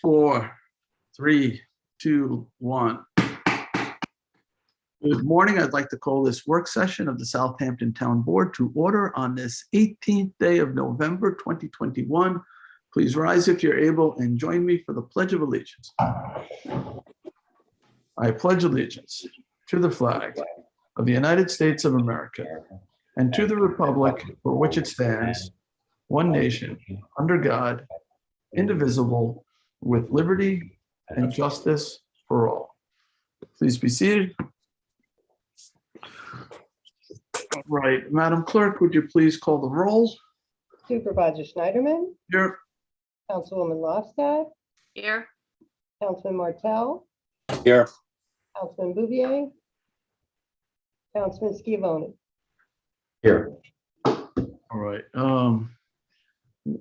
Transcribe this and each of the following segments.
4, 3, 2, 1. Good morning. I'd like to call this work session of the Southampton Town Board to order on this 18th day of November 2021. Please rise if you're able and join me for the Pledge of Allegiance. I pledge allegiance to the flag of the United States of America and to the republic for which it stands, one nation, under God, indivisible, with liberty and justice for all. Please be seated. All right, Madam Clerk, would you please call the roll? Supervisor Schneiderman, Here. Councilwoman Lofstad, Here. Councilman Martell, Here. Councilman Bouvier, Councilman Schiavone. Here. All right.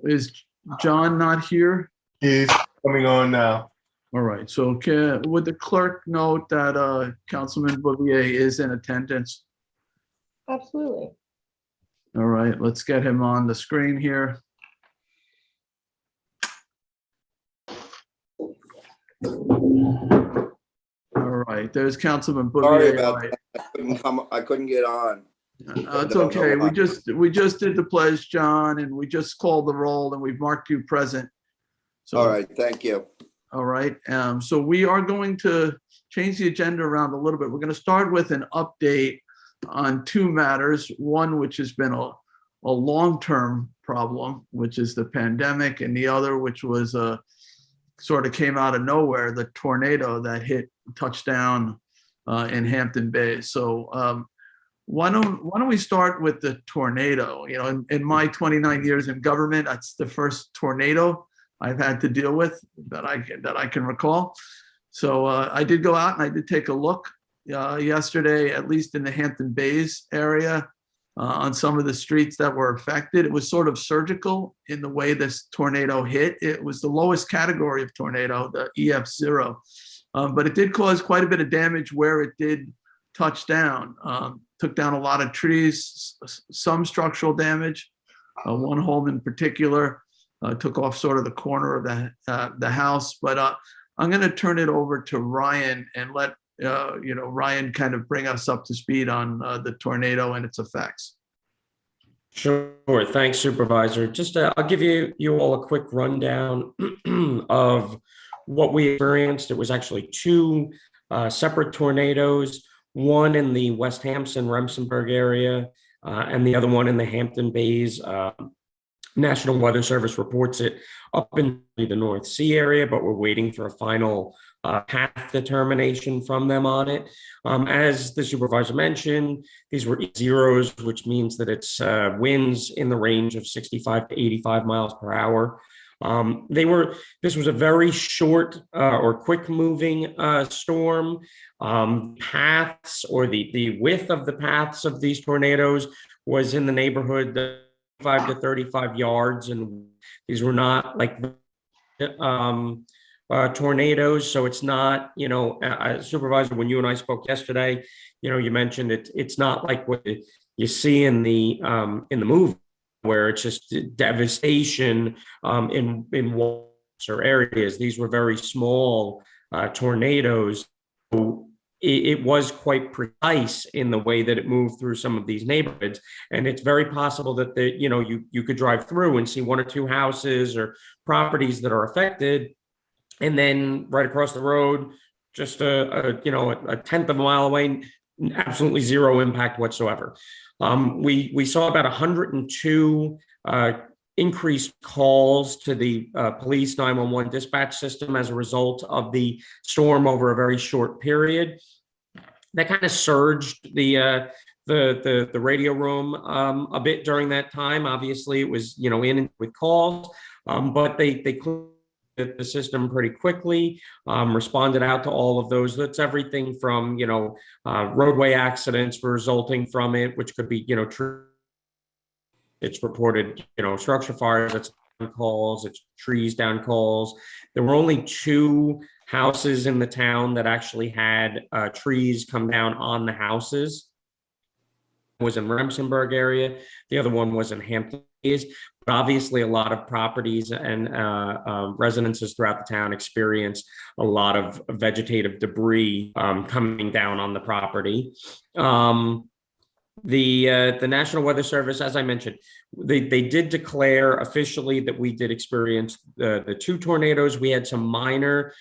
Is John not here? He's coming on now. All right. So would the clerk note that Councilman Bouvier is in attendance? Absolutely. All right. Let's get him on the screen here. All right. There's Councilman Sorry Bouvier. about that. I couldn't get on. It's okay. We just did the pledge, John, and we just called the roll and we've marked you present. So, All right, thank you. all right. So we are going to change the agenda around a little bit. We're going to start with an update on two matters. One, which has been a long-term problem, which is the pandemic, and the other, which was sort of came out of nowhere, the tornado that touched down in Hampton Bay. So why don't we start with the tornado? You know, in my 29 years in government, that's the first tornado I've had to deal with that I can recall. So I did go out and I did take a look yesterday, at least in the Hampton Bays area, on some of the streets that were affected. It was sort of surgical in the way this tornado hit. It was the lowest category of tornado, the EF0, but it did cause quite a bit of damage where it did touch down. Took down a lot of trees, some structural damage. One home in particular took off sort of the corner of the house. But I'm going to turn it over to Ryan and let Ryan kind of bring us up to speed on the tornado and its effects. Sure. Thanks, Supervisor. Just I'll give you all a quick rundown of what we experienced. It was actually two separate tornadoes, one in the West Hampton, Remsenburg area, and the other one in the Hampton Bays. National Weather Service reports it up in the North Sea area, but we're waiting for a final path determination from them on it. As the supervisor mentioned, these were zeros, which means that it's winds in the range of 65 to 85 miles per hour. This was a very short or quick moving storm. Paths, or the width of the paths of these tornadoes, was in the neighborhood of 5 to 35 yards, and these were not like tornadoes. So it's not, Supervisor, when you and I spoke yesterday, you mentioned it's not like what you see in the movie, where it's just devastation in walls or areas. These were very small tornadoes. So it was quite precise in the way that it moved through some of these neighborhoods. And it's very possible that you could drive through and see one or two houses or properties that are affected. And then right across the road, just a tenth of a mile away, absolutely zero impact whatsoever. We saw about 102 increased calls to the police 911 dispatch system as a result of the storm over a very short period. That kind of surged the radio room a bit during that time. Obviously, it was in with calls, but they cleared the system pretty quickly, responded out to all of those. That's everything from roadway accidents resulting from it, which could be it's reported structure fires, that's calls, it's trees down calls. There were only two houses in the town that actually had trees come down on the houses. One was in Remsenburg area, the other one was in Hampton. obviously, a lot of properties and residences throughout the town experienced a lot of vegetative debris coming down on the property. The National Weather Service, as I mentioned, they did declare officially that we did experience the 2 tornadoes. We had some minor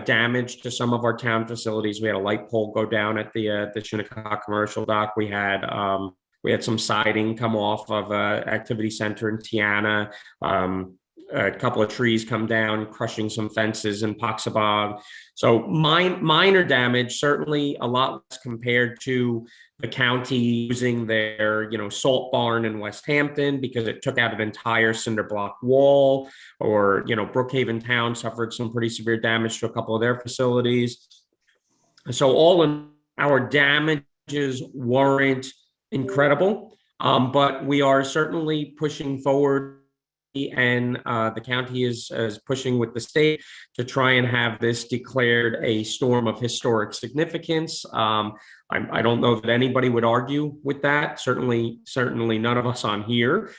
damage to some of our town facilities. We had a light pole go down at the Shinnecock Commercial Dock. We had some siding come off of Activity Center in Tiana. A couple of trees come down, crushing some fences in Poxabog. So minor damage, certainly a lot less compared to the county using their, salt barn in West Hampton, because it took out an entire cinder block wall, or, Brookhaven Town suffered some pretty severe damage to a couple of their facilities. So all in our damages weren't incredible, but we are certainly pushing forward, and the county is pushing with the state to try and have this declared a storm of historic significance. I don't know that anybody would argue with that. Certainly none of us on here,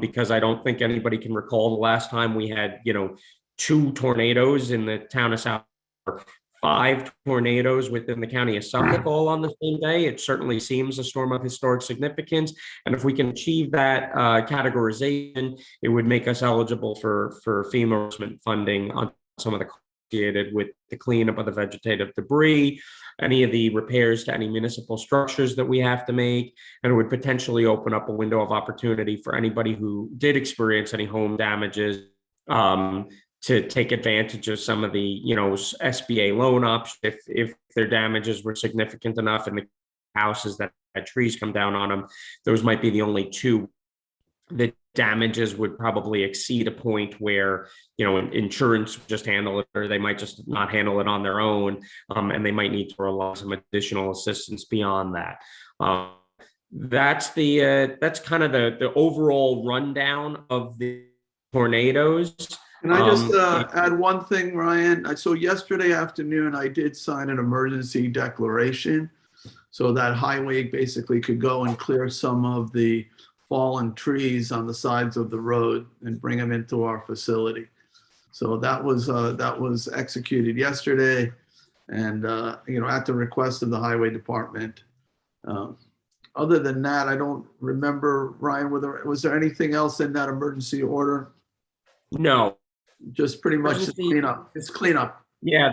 because I don't think anybody can recall the last time we had, 2 tornadoes in the town of South, 5 tornadoes within the county of Suffolk all on the same day. It certainly seems a storm of historic significance. And if we can achieve that categorization, it would make us eligible for FEMA funding on some of the associated with the cleanup of the vegetative debris, any of the repairs to any municipal structures that we have to make, and it would potentially open up a window of opportunity for anybody who did experience any home damages to take advantage of some of the, SBA loan options if their damages were significant enough and the houses that had trees come down on them. Those might be the only 2. The damages would probably exceed a point where, insurance would just handle it, or they might just not handle it on their own, and they might need to rely on some additional assistance beyond that. That's kind of the overall rundown of the tornadoes. Can I just add one thing, Ryan? So yesterday afternoon, I did sign an emergency declaration so that highway basically could go and clear some of the fallen trees on the sides of the road and bring them into our facility. So that was executed yesterday, and at the request of the highway department. Other than that, I don't remember, Ryan, was there anything else in that emergency order? No. Just pretty much cleanup. It's cleanup. Yeah,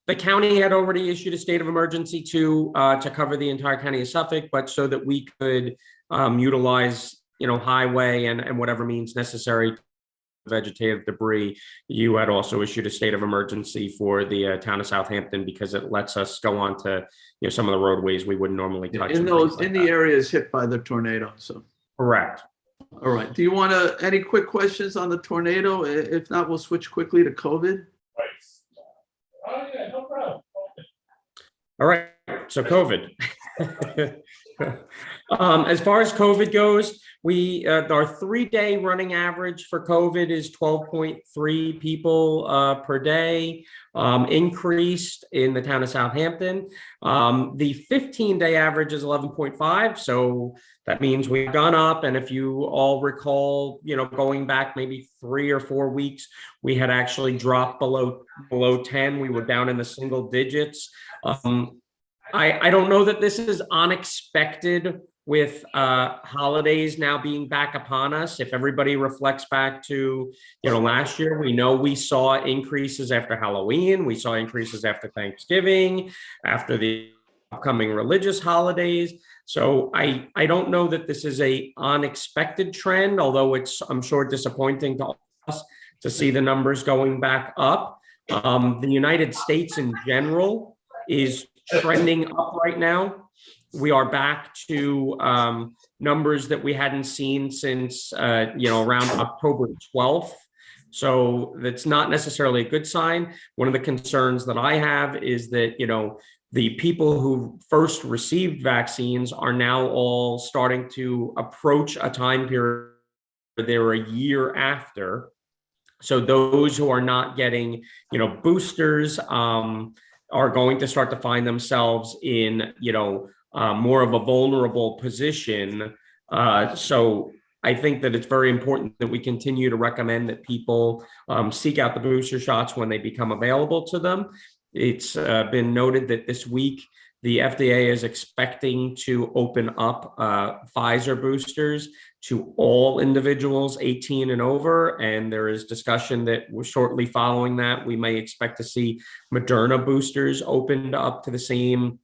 the county had already issued a state of emergency to cover the entire county of Suffolk, but so that we could utilize, highway and whatever means necessary vegetative debris, you had also issued a state of emergency for the town of Southampton, because it lets us go on to some of the roadways we wouldn't normally touch. In the areas hit by the tornado. So correct. All right. Do you want any quick questions on the tornado? If not, we'll switch quickly to COVID. Oh, yeah, no problem. All right. So COVID. As far as COVID goes, our 3-day running average for COVID is 12.3 people per day, increased in the town of Southampton. The 15-day average is 11.5. So that means we've gone up. And if you all recall, going back maybe 3 or 4 weeks, we had actually dropped below 10. We were down in the single digits. I don't know that this is unexpected with holidays now being back upon us. If everybody reflects back to, last year, we saw increases after Halloween. We saw increases after Thanksgiving, after the upcoming religious holidays. So I don't know that this is a unexpected trend, although it's, I'm sure, disappointing to us to see the numbers going back up. The United States in general is trending up right now. We are back to numbers that we hadn't seen since, around October 12th. So that's not necessarily a good sign. One of the concerns that I have is that, the people who first received vaccines are now all starting to approach a time period where they're a year after. So those who are not getting, boosters are going to start to find themselves in, more of a vulnerable position. So I think that it's very important that we continue to recommend that people seek out the booster shots when they become available to them. It's been noted that this week, the FDA is expecting to open up Pfizer boosters to all individuals 18 and over. And there is discussion that shortly following that, we may expect to see Moderna boosters opened up to the same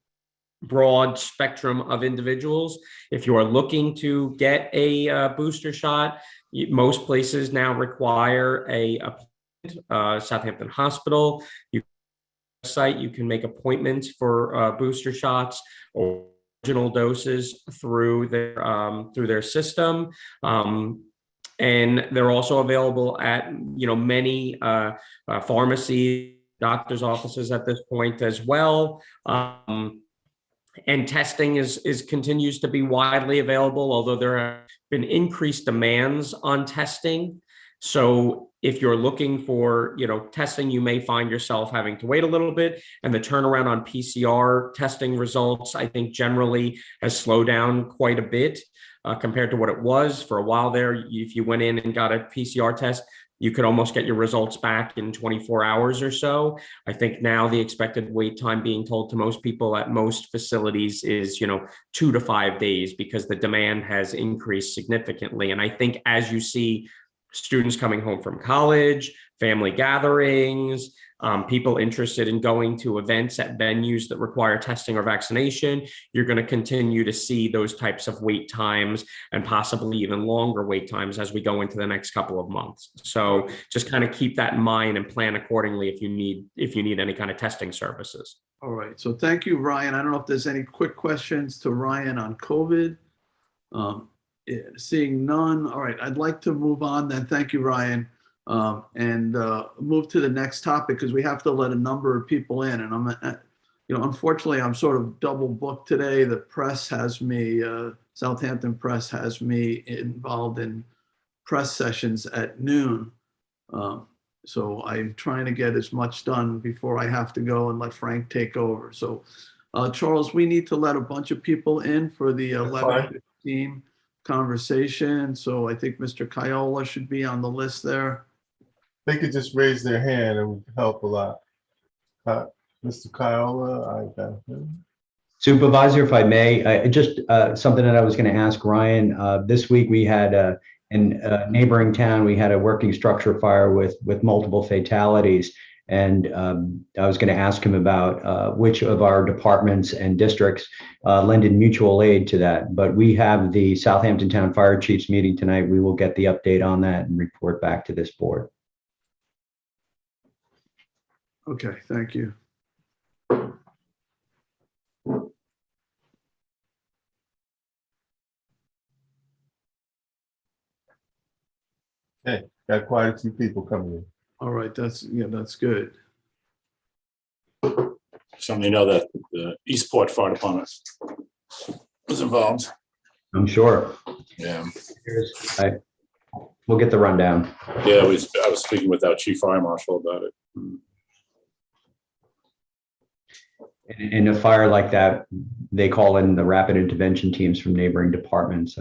broad spectrum of individuals. If you are looking to get a booster shot, most places now require a Southampton Hospital. Site, you can make appointments for booster shots or original doses through their system, and they're also available at many pharmacies, doctors' offices at this point as well. And testing is continues to be widely available, although there have been increased demands on testing. So if you're looking for, testing, you may find yourself having to wait a little bit. And the turnaround on PCR testing results, I think generally has slowed down quite a bit compared to what it was for a while there. If you went in and got a PCR test, you could almost get your results back in 24 hours or so. I think now the expected wait time being told to most people at most facilities is, 2 to 5 days, because the demand has increased significantly. And I think as you see students coming home from college, family gatherings, people interested in going to events at venues that require testing or vaccination, you're going to continue to see those types of wait times and possibly even longer wait times as we go into the next couple of months. So just kind of keep that in mind and plan accordingly if you need any kind of testing services. All right. So thank you, Ryan. I don't know if there's any quick questions to Ryan on COVID. Seeing none. All right. I'd like to move on then. Thank you, Ryan. And move to the next topic, because we have to let a number of people in. And I'm, unfortunately, I'm sort of double booked today. The press has me, Southampton Press has me involved in press sessions at noon. So I'm trying to get as much done before I have to go and let Frank take over. So, Charles, we need to let a bunch of people in for the 11:15 conversation. So I think Mr. Kiola should be on the list there. They could just raise their hand and would help a lot. Mr. Kiola, I got him. Supervisor, if I may, just something that I was going to ask Ryan. This week we had in a neighboring town, we had a working structure fire with multiple fatalities. And I was going to ask him about which of our departments and districts lended mutual aid to that. But we have the Southampton Town Fire Chiefs meeting tonight. We will get the update on that and report back to this board. Okay, thank you. Hey, got quite a few people coming in. All right, that's good. Certainly know that the Eastport Fire Department was involved. I'm sure. Yeah. We'll get the rundown. Yeah, I was speaking with our chief fire marshal about it. In a fire like that, they call in the rapid intervention teams from neighboring departments.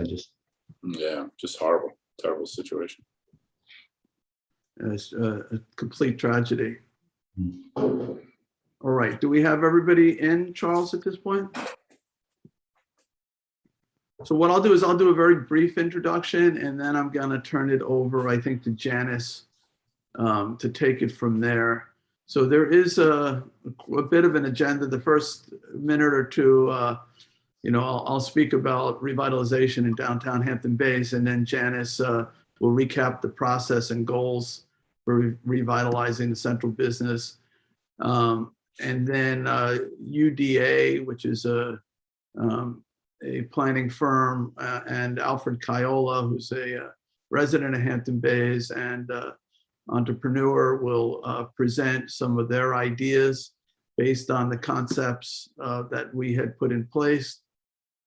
Yeah, just horrible, terrible situation. It's a complete tragedy. All right, do we have everybody in, Charles, at this point? So what I'll do is I'll do a very brief introduction, and then I'm going to turn it over, I think, to Janice to take it from there. So there is a bit of an agenda. The first minute or two, I'll speak about revitalization in downtown Hampton Bays, and then Janice will recap the process and goals for revitalizing the central business. And then UDA, which is a planning firm, and Alfred Kiola, who's a resident of Hampton Bays and entrepreneur, will present some of their ideas based on the concepts that we had put in place.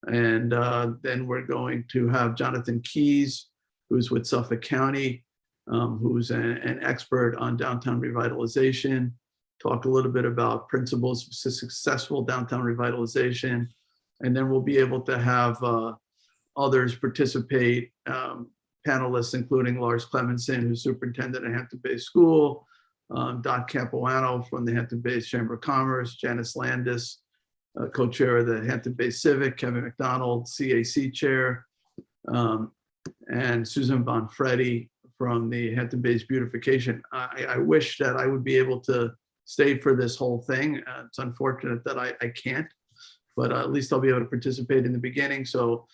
And then we're going to have Jonathan Keys, who's with Suffolk County, who's an expert on downtown revitalization, talk a little bit about principles of successful downtown revitalization. And then we'll be able to have others participate panelists, including Lars Clemenson, who's superintendent at Hampton Bay School, Dot Capuano from the Hampton Bays Chamber of Commerce, Janice Landis, co-chair of the Hampton Bay Civic, Kevin McDonald, CAC chair, and Susan Bonfredi from the Hampton Bays Beautification. I wish that I would be able to stay for this whole thing. It's unfortunate that I can't, but at least I'll be able to participate in the beginning. So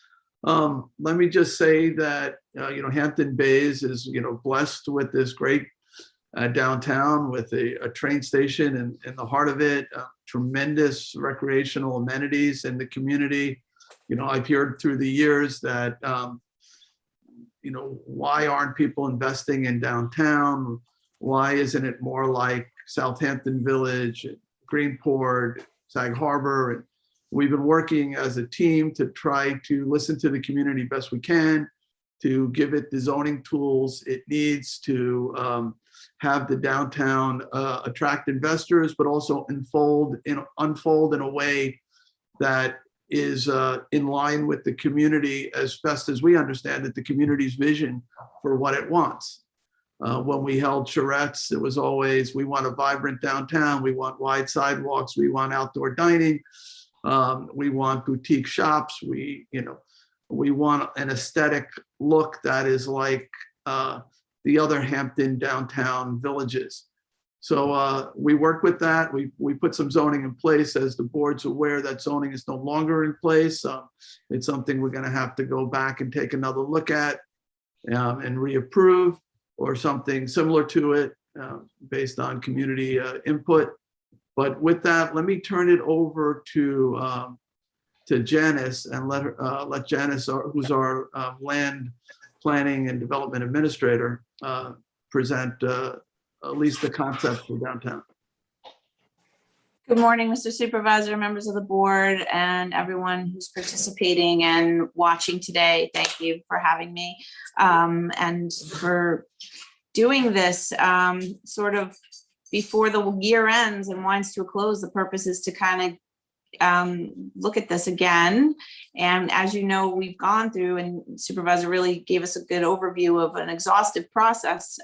let me just say that, Hampton Bays is, blessed with this great downtown with a train station in the heart of it, tremendous recreational amenities in the community. I've heard through the years that, why aren't people investing in downtown? Why isn't it more like Southampton Village, Greenport, Sag Harbor? And we've been working as a team to try to listen to the community best we can, to give it the zoning tools it needs to have the downtown attract investors, but also unfold in a way that is in line with the community as best as we understand it, the community's vision for what it wants. When we held charrettes, it was always, we want a vibrant downtown, we want wide sidewalks, we want outdoor dining, we want boutique shops, we want an aesthetic look that is like the other Hampton downtown villages. So we work with that. We put some zoning in place. As the board's aware, that zoning is no longer in place. It's something we're going to have to go back and take another look at and reapprove, or something similar to it based on community input. But with that, let me turn it over to Janice and let Janice, who's our land planning and development administrator, present at least the concept for downtown. Good morning, Mr. Supervisor, members of the board, and everyone who's participating and watching today. Thank you for having me and for doing this sort of before the year ends and winds to a close. The purpose is to kind of look at this again. And as you know, we've gone through, and Supervisor really gave us a good overview of an exhaustive process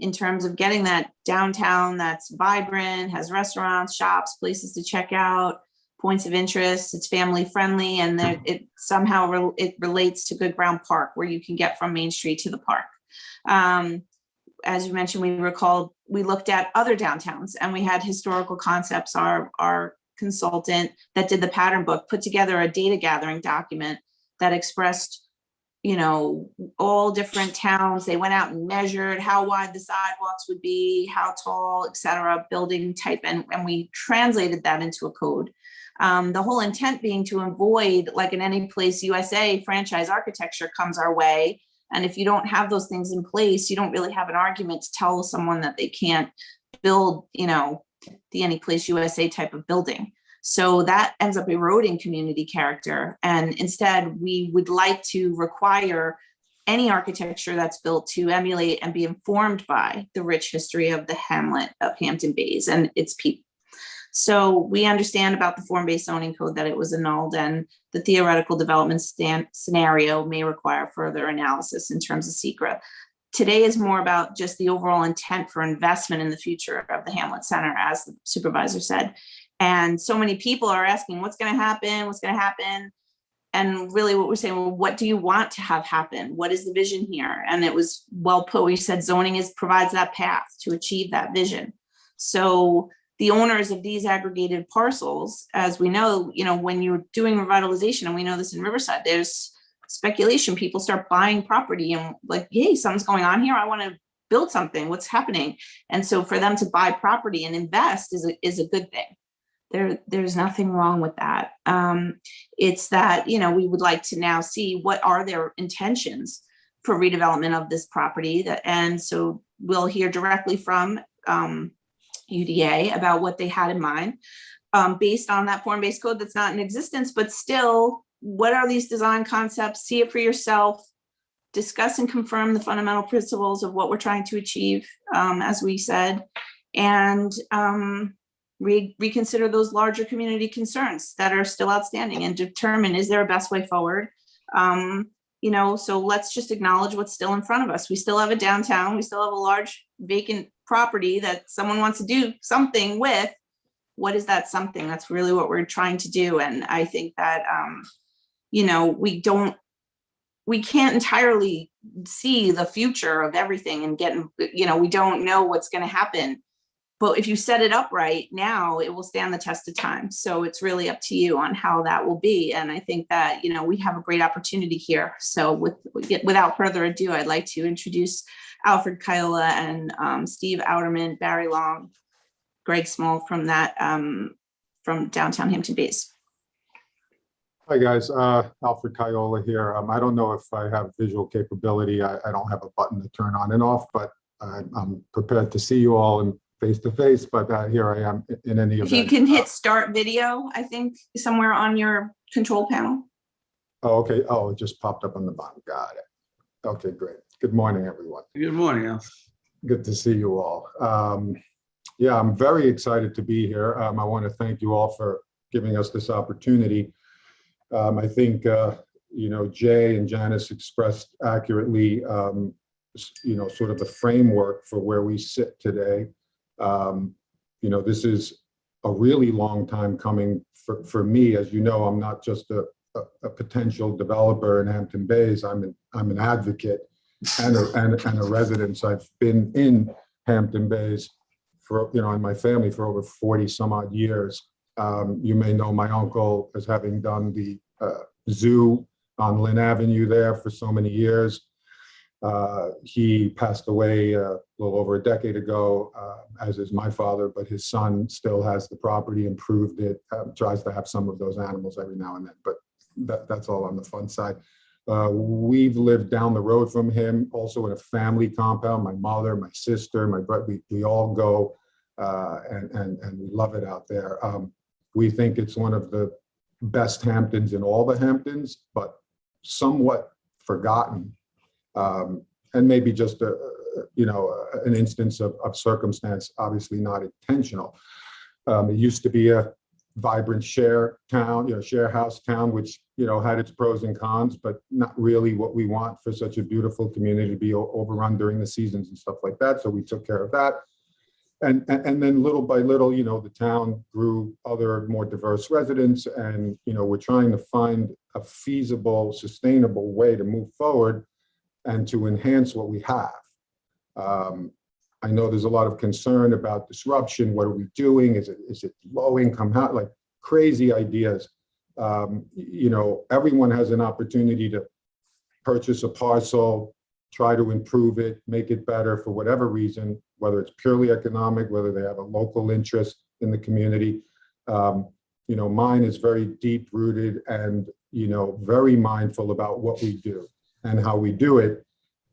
in terms of getting that downtown that's vibrant, has restaurants, shops, places to check out, points of interest, it's family friendly, and it somehow it relates to Good Ground Park, where you can get from Main Street to the park. As you mentioned, we looked at other downtowns, and we had Historical Concepts, our consultant that did the pattern book, put together a data gathering document that expressed all different towns. They went out and measured how wide the sidewalks would be, how tall, et cetera, building type, and we translated that into a code. The whole intent being to avoid, like in any place USA, franchise architecture comes our way. And if you don't have those things in place, you don't really have an argument to tell someone that they can't build, the any place USA type of building. So that ends up eroding community character. And instead, we would like to require any architecture that's built to emulate and be informed by the rich history of the hamlet of Hampton Bays and its people. So we understand about the form-based zoning code that it was annulled, and the theoretical development scenario may require further analysis in terms of SECRA. Today is more about just the overall intent for investment in the future of the Hamlet Center, as the supervisor said. And so many people are asking, what's going to happen? What's going to happen? And really what we're saying, well, what do you want to have happen? What is the vision here? And it was well put. We said zoning provides that path to achieve that vision. So the owners of these aggregated parcels, as we know, when you're doing revitalization, and we know this in Riverside, there's speculation. People start buying property and like, hey, something's going on here. I want to build something. What's happening? And so for them to buy property and invest is a good thing. There's nothing wrong with that. It's that, we would like to now see what are their intentions for redevelopment of this property. And so we'll hear directly from UDA about what they had in mind based on that form-based code that's not in existence, but still, what are these design concepts? See it for yourself, discuss and confirm the fundamental principles of what we're trying to achieve, as we said, and reconsider those larger community concerns that are still outstanding and determine, is there a best way forward? so let's just acknowledge what's still in front of us. We still have a downtown, we still have a large vacant property that someone wants to do something with. What is that something? That's really what we're trying to do. And I think that, we can't entirely see the future of everything and we don't know what's going to happen. But if you set it up right now, it will stand the test of time. So it's really up to you on how that will be. And I think that, we have a great opportunity here. So without further ado, I'd like to introduce Alfred Kiola and Steve Outerman, Barry Long, Greg Small from downtown Hampton Bays. Hi, guys. Alfred Kiola here. I don't know if I have visual capability. I don't have a button to turn on and off, but I'm prepared to see you all in face to face, but here I am in any event. If you can hit start video, I think somewhere on your control panel. Oh, okay. Oh, it just popped up on the bottom. Got it. Okay, great. Good morning, everyone. Good morning, Al. Good to see you all. Yeah, I'm very excited to be here. I want to thank you all for giving us this opportunity. I think, Jay and Janice expressed accurately, sort of the framework for where we sit today. This is a really long time coming for me. As you know, I'm not just a potential developer in Hampton Bays. I'm an advocate and a resident. I've been in Hampton Bays for, in my family for over 40 some odd years. You may know my uncle as having done the zoo on Lynn Avenue there for so many years. He passed away a little over a decade ago, as is my father, but his son still has the property, improved it, tries to have some of those animals every now and then, but that's all on the fun side. We've lived down the road from him, also in a family compound. My mother, my sister, my brother, we all go and we love it out there. We think it's one of the best Hamptons in all the Hamptons, but somewhat forgotten. And maybe just an instance of circumstance, obviously not intentional. It used to be a vibrant share town, share house town, which had its pros and cons, but not really what we want for such a beautiful community to be overrun during the seasons and stuff like that. So we took care of that. And then little by little, the town grew other more diverse residents, and we're trying to find a feasible, sustainable way to move forward and to enhance what we have. I know there's a lot of concern about disruption. What are we doing? Is it low income? How, like crazy ideas. Everyone has an opportunity to purchase a parcel, try to improve it, make it better for whatever reason, whether it's purely economic, whether they have a local interest in the community. Mine is very deep rooted and, very mindful about what we do and how we do it.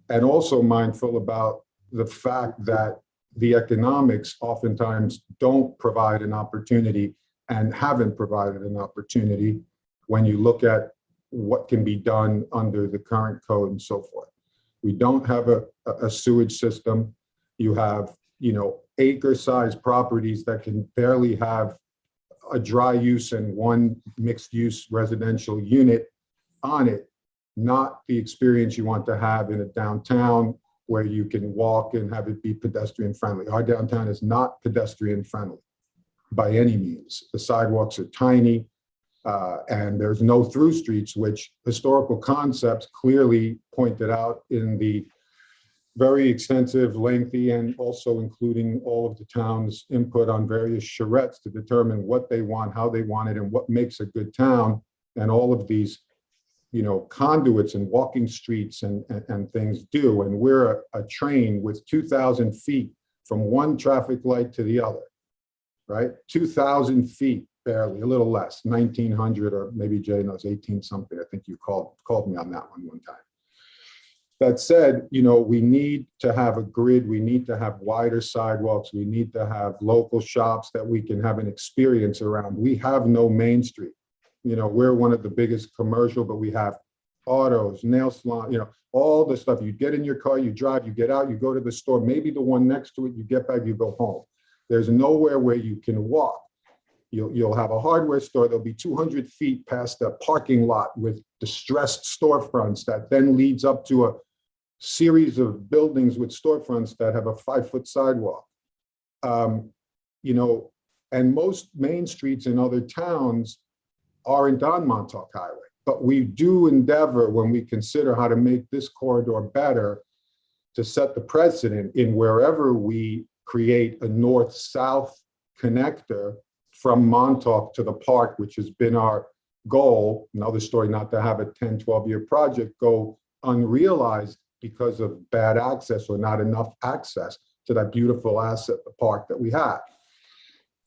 And also mindful about the fact that the economics oftentimes don't provide an opportunity and haven't provided an opportunity when you look at what can be done under the current code and so forth. We don't have a sewage system. You have, acre-sized properties that can barely have a dry use and one mixed use residential unit on it. Not the experience you want to have in a downtown where you can walk and have it be pedestrian friendly. Our downtown is not pedestrian friendly by any means. The sidewalks are tiny and there's no through streets, which historical concepts clearly pointed out in the very extensive, lengthy, and also including all of the town's input on various charrettes to determine what they want, how they want it, and what makes a good town. And all of these conduits and walking streets and things do. And we're a train with 2,000 feet from one traffic light to the other, right? 2,000 feet, barely, a little less, 1,900, or maybe Jay knows 18 something. I think you called me on that one time. That said, we need to have a grid. We need to have wider sidewalks. We need to have local shops that we can have an experience around. We have no Main Street. We're one of the biggest commercial, but we have autos, nail salon, all the stuff. You get in your car, you drive, you get out, you go to the store, maybe the one next to it, you get back, you go home. There's nowhere where you can walk. You'll have a hardware store. There'll be 200 feet past a parking lot with distressed storefronts that then leads up to a series of buildings with storefronts that have a 5-foot sidewalk. You know, and most main streets in other towns aren't on Montauk Highway, but we do endeavor when we consider how to make this corridor better to set the precedent in wherever we create a north-south connector from Montauk to the park, which has been our goal. Another story, not to have a 10, 12-year project go unrealized because of bad access or not enough access to that beautiful asset, the park that we have.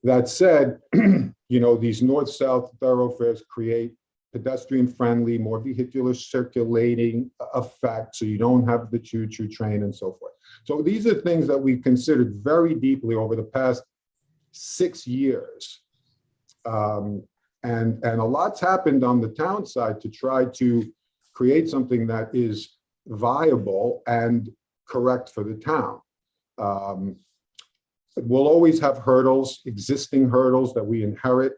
That said, you know, these north-south thoroughfares create pedestrian-friendly, more vehicular circulating effect, so you don't have the choo-choo train and so forth. So these are things that we considered very deeply over the past 6 years. And a lot's happened on the town side to try to create something that is viable and correct for the town. We'll always have hurdles, existing hurdles that we inherit.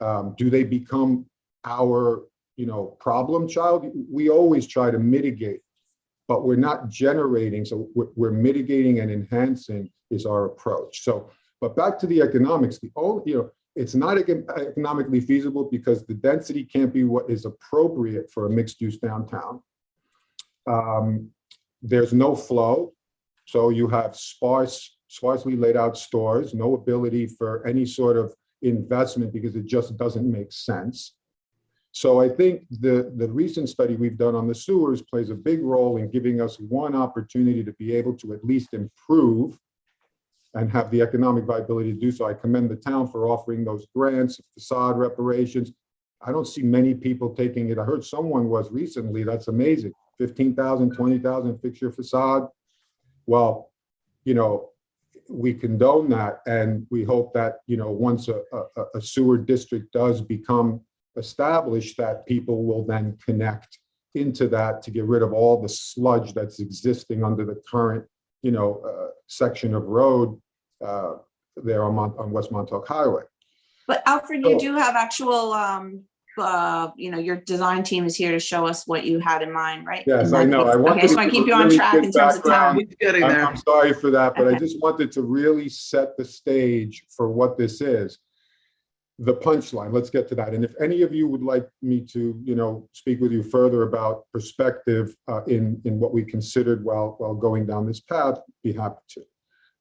Do they become our, you know, problem child? We always try to mitigate, but we're not generating. So we're mitigating and enhancing is our approach. So, but back to the economics, the only, you know, it's not economically feasible because the density can't be what is appropriate for a mixed use downtown. There's no flow. So you have sparsely laid out stores, no ability for any sort of investment because it just doesn't make sense. So I think the recent study we've done on the sewers plays a big role in giving us one opportunity to be able to at least improve and have the economic viability to do so. I commend the town for offering those grants, facade reparations. I don't see many people taking it. I heard someone was recently, that's amazing. 15,000, 20,000, fix your facade. Well, you know, we condone that, and we hope that, you know, once a sewer district does become established, that people will then connect into that to get rid of all the sludge that's existing under the current, you know, section of road there on West Montauk Highway. But Alfred, you do have actual, you know, your design team is here to show us what you had in mind, right? Yes, I know. Okay, I just want to keep you on track in terms of time. He's getting there. I'm sorry for that, but I just wanted to really set the stage for what this is. The punchline, let's get to that. And if any of you would like me to, you know, speak with you further about perspective in what we considered while going down this path, be happy to.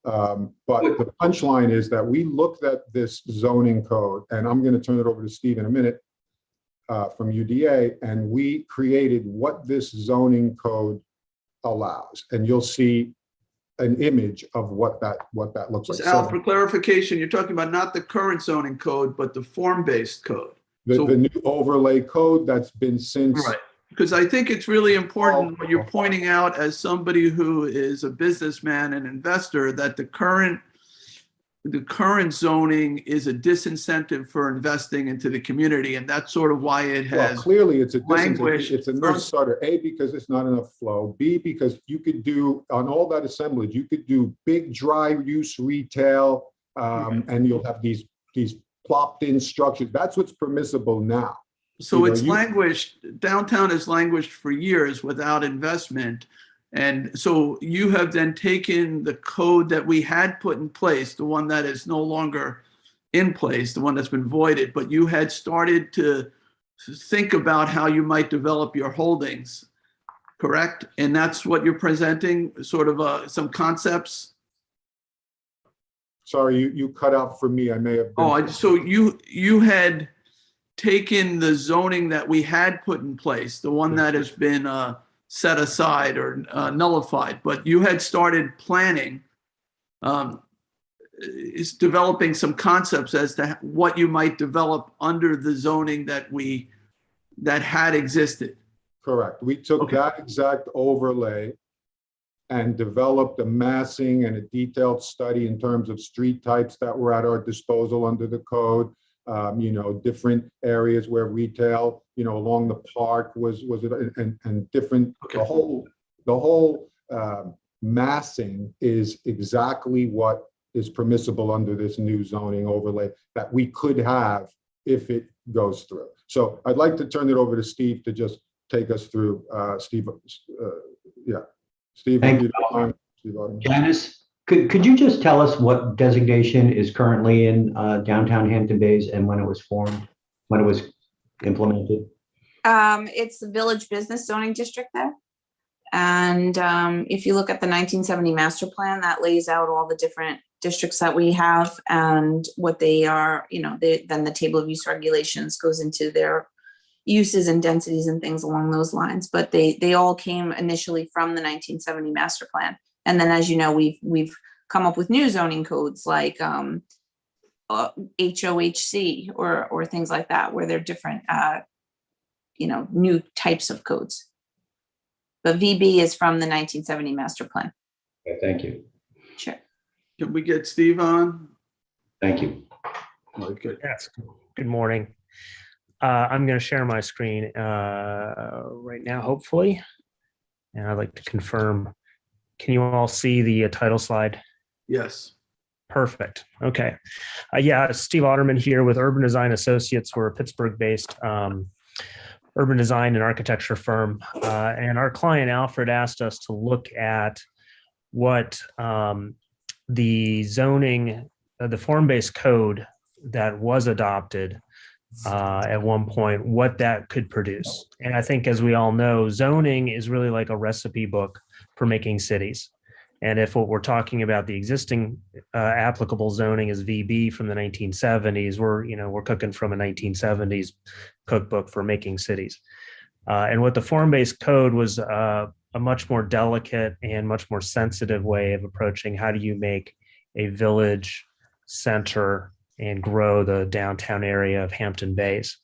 But the punchline is that we looked at this zoning code, and I'm going to turn it over to Steve in a minute from UDA, and we created what this zoning code allows. And you'll see an image of what that looks like. Just Al, for clarification, you're talking about not the current zoning code, but the form-based code. The new overlay code that's been since. Right. Because I think it's really important what you're pointing out as somebody who is a businessman and investor, that the current zoning is a disincentive for investing into the community, and that's sort of why it has. Well, clearly it's a language. It's a non-starter. A, because it's not enough flow. B, because you could do on all that assemblage, you could do big dry use retail, and you'll have these plopped in structures. That's what's permissible now. So it's languished, downtown has languished for years without investment. And so you have then taken the code that we had put in place, the one that is no longer in place, the one that's been voided, but you had started to think about how you might develop your holdings, correct? And that's what you're presenting, sort of some concepts? Sorry, you cut out for me. I may have. So you had taken the zoning that we had put in place, the one that has been set aside or nullified, but you had started planning, is developing some concepts as to what you might develop under the zoning that had existed. Correct. We took that exact overlay and developed a massing and a detailed study in terms of street types that were at our disposal under the code. You know, different areas where retail, you know, along the park was and different. The whole massing is exactly what is permissible under this new zoning overlay that we could have if it goes through. So I'd like to turn it over to Steve to just take us through, Steve, Steve. Thank if you don't mind, Steve Ottoman. Janice, could you just tell us what designation is currently in downtown Hampton Bays and when it was formed, when it was implemented? It's the Village Business Zoning District there. And if you look at the 1970 master plan, that lays out all the different districts that we have and what they are, then the table of use regulations goes into their uses and densities and things along those lines. But they all came initially from the 1970 master plan. And then, as you know, we've come up with new zoning codes like HOHC or things like that, where they're different, new types of codes. But VB is from the 1970 master plan. Okay, thank you. Sure. Can we get Steve on? Thank you. Good. Yes, good morning. I'm going to share my screen right now, hopefully. And I'd like to confirm, can you all see the title slide? Yes. Perfect. Okay. Yeah, Steve Otterman here with Urban Design Associates. We're a Pittsburgh-based urban design and architecture firm. And our client, Alfred, asked us to look at what the zoning, the form-based code that was adopted at one point, what that could produce. And I think, as we all know, zoning is really like a recipe book for making cities. And if what we're talking about, the existing applicable zoning is VB from the 1970s, we're cooking from a 1970s cookbook for making cities. And what the form-based code was a much more delicate and much more sensitive way of approaching how do you make a village center and grow the downtown area of Hampton Bays.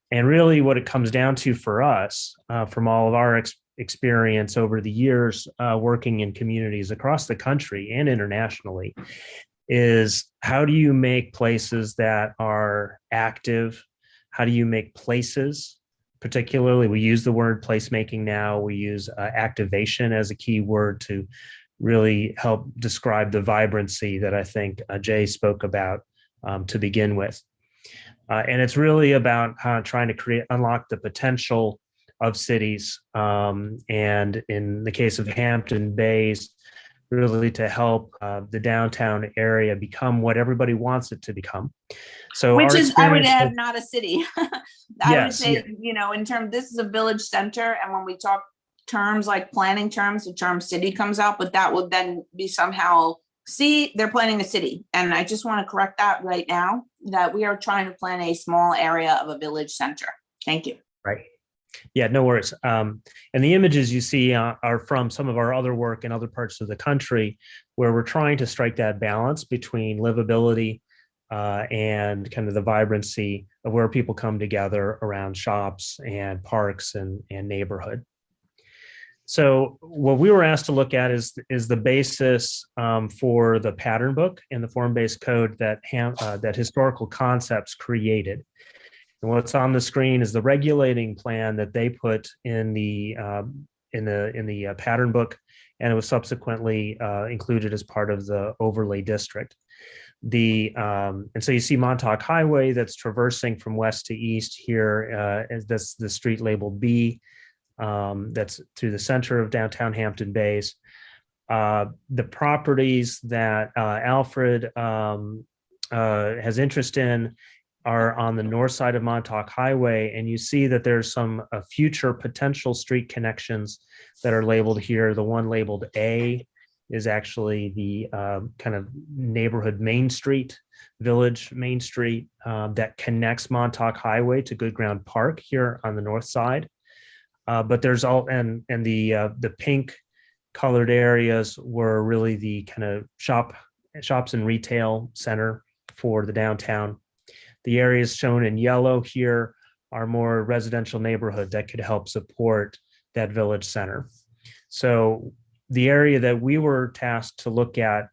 And really what it comes down to for us, from all of our experience over the years working in communities across the country and internationally, is how do you make places that are active? How do you make places, particularly, we use the word placemaking now, we use activation as a key word to really help describe the vibrancy that I think Jay spoke about to begin with. And it's really about trying to unlock the potential of cities. And in the case of Hampton Bays, really to help the downtown area become what everybody wants it to become. So, which is, I would add, not a city. I would Yes, say, yeah. in terms, this is a village center. And when we talk terms like planning terms, the term city comes out, but that would then be somehow, see, they're planning a city. And I just want to correct that right now, that we are trying to plan a small area of a village center. Thank you. Right. Yeah, no worries. And the images you see are from some of our other work in other parts of the country, where we're trying to strike that balance between livability and kind of the vibrancy of where people come together around shops and parks and neighborhood. So what we were asked to look at is the basis for the pattern book and the form-based code that Historical Concepts created. And what's on the screen is the regulating plan that they put in the pattern book, and it was subsequently included as part of the overlay district. And so you see Montauk Highway that's traversing from west to east here, as that's the street labeled B. That's through the center of downtown Hampton Bays. The properties that Alfred has interest in are on the north side of Montauk Highway, and you see that there's some future potential street connections that are labeled here. The one labeled A is actually the kind of neighborhood Main Street, village Main Street, that connects Montauk Highway to Good Ground Park here on the north side. But there's and the pink colored areas were really the kind of shops and retail center for the downtown. The areas shown in yellow here are more residential neighborhood that could help support that village center. So the area that we were tasked to look at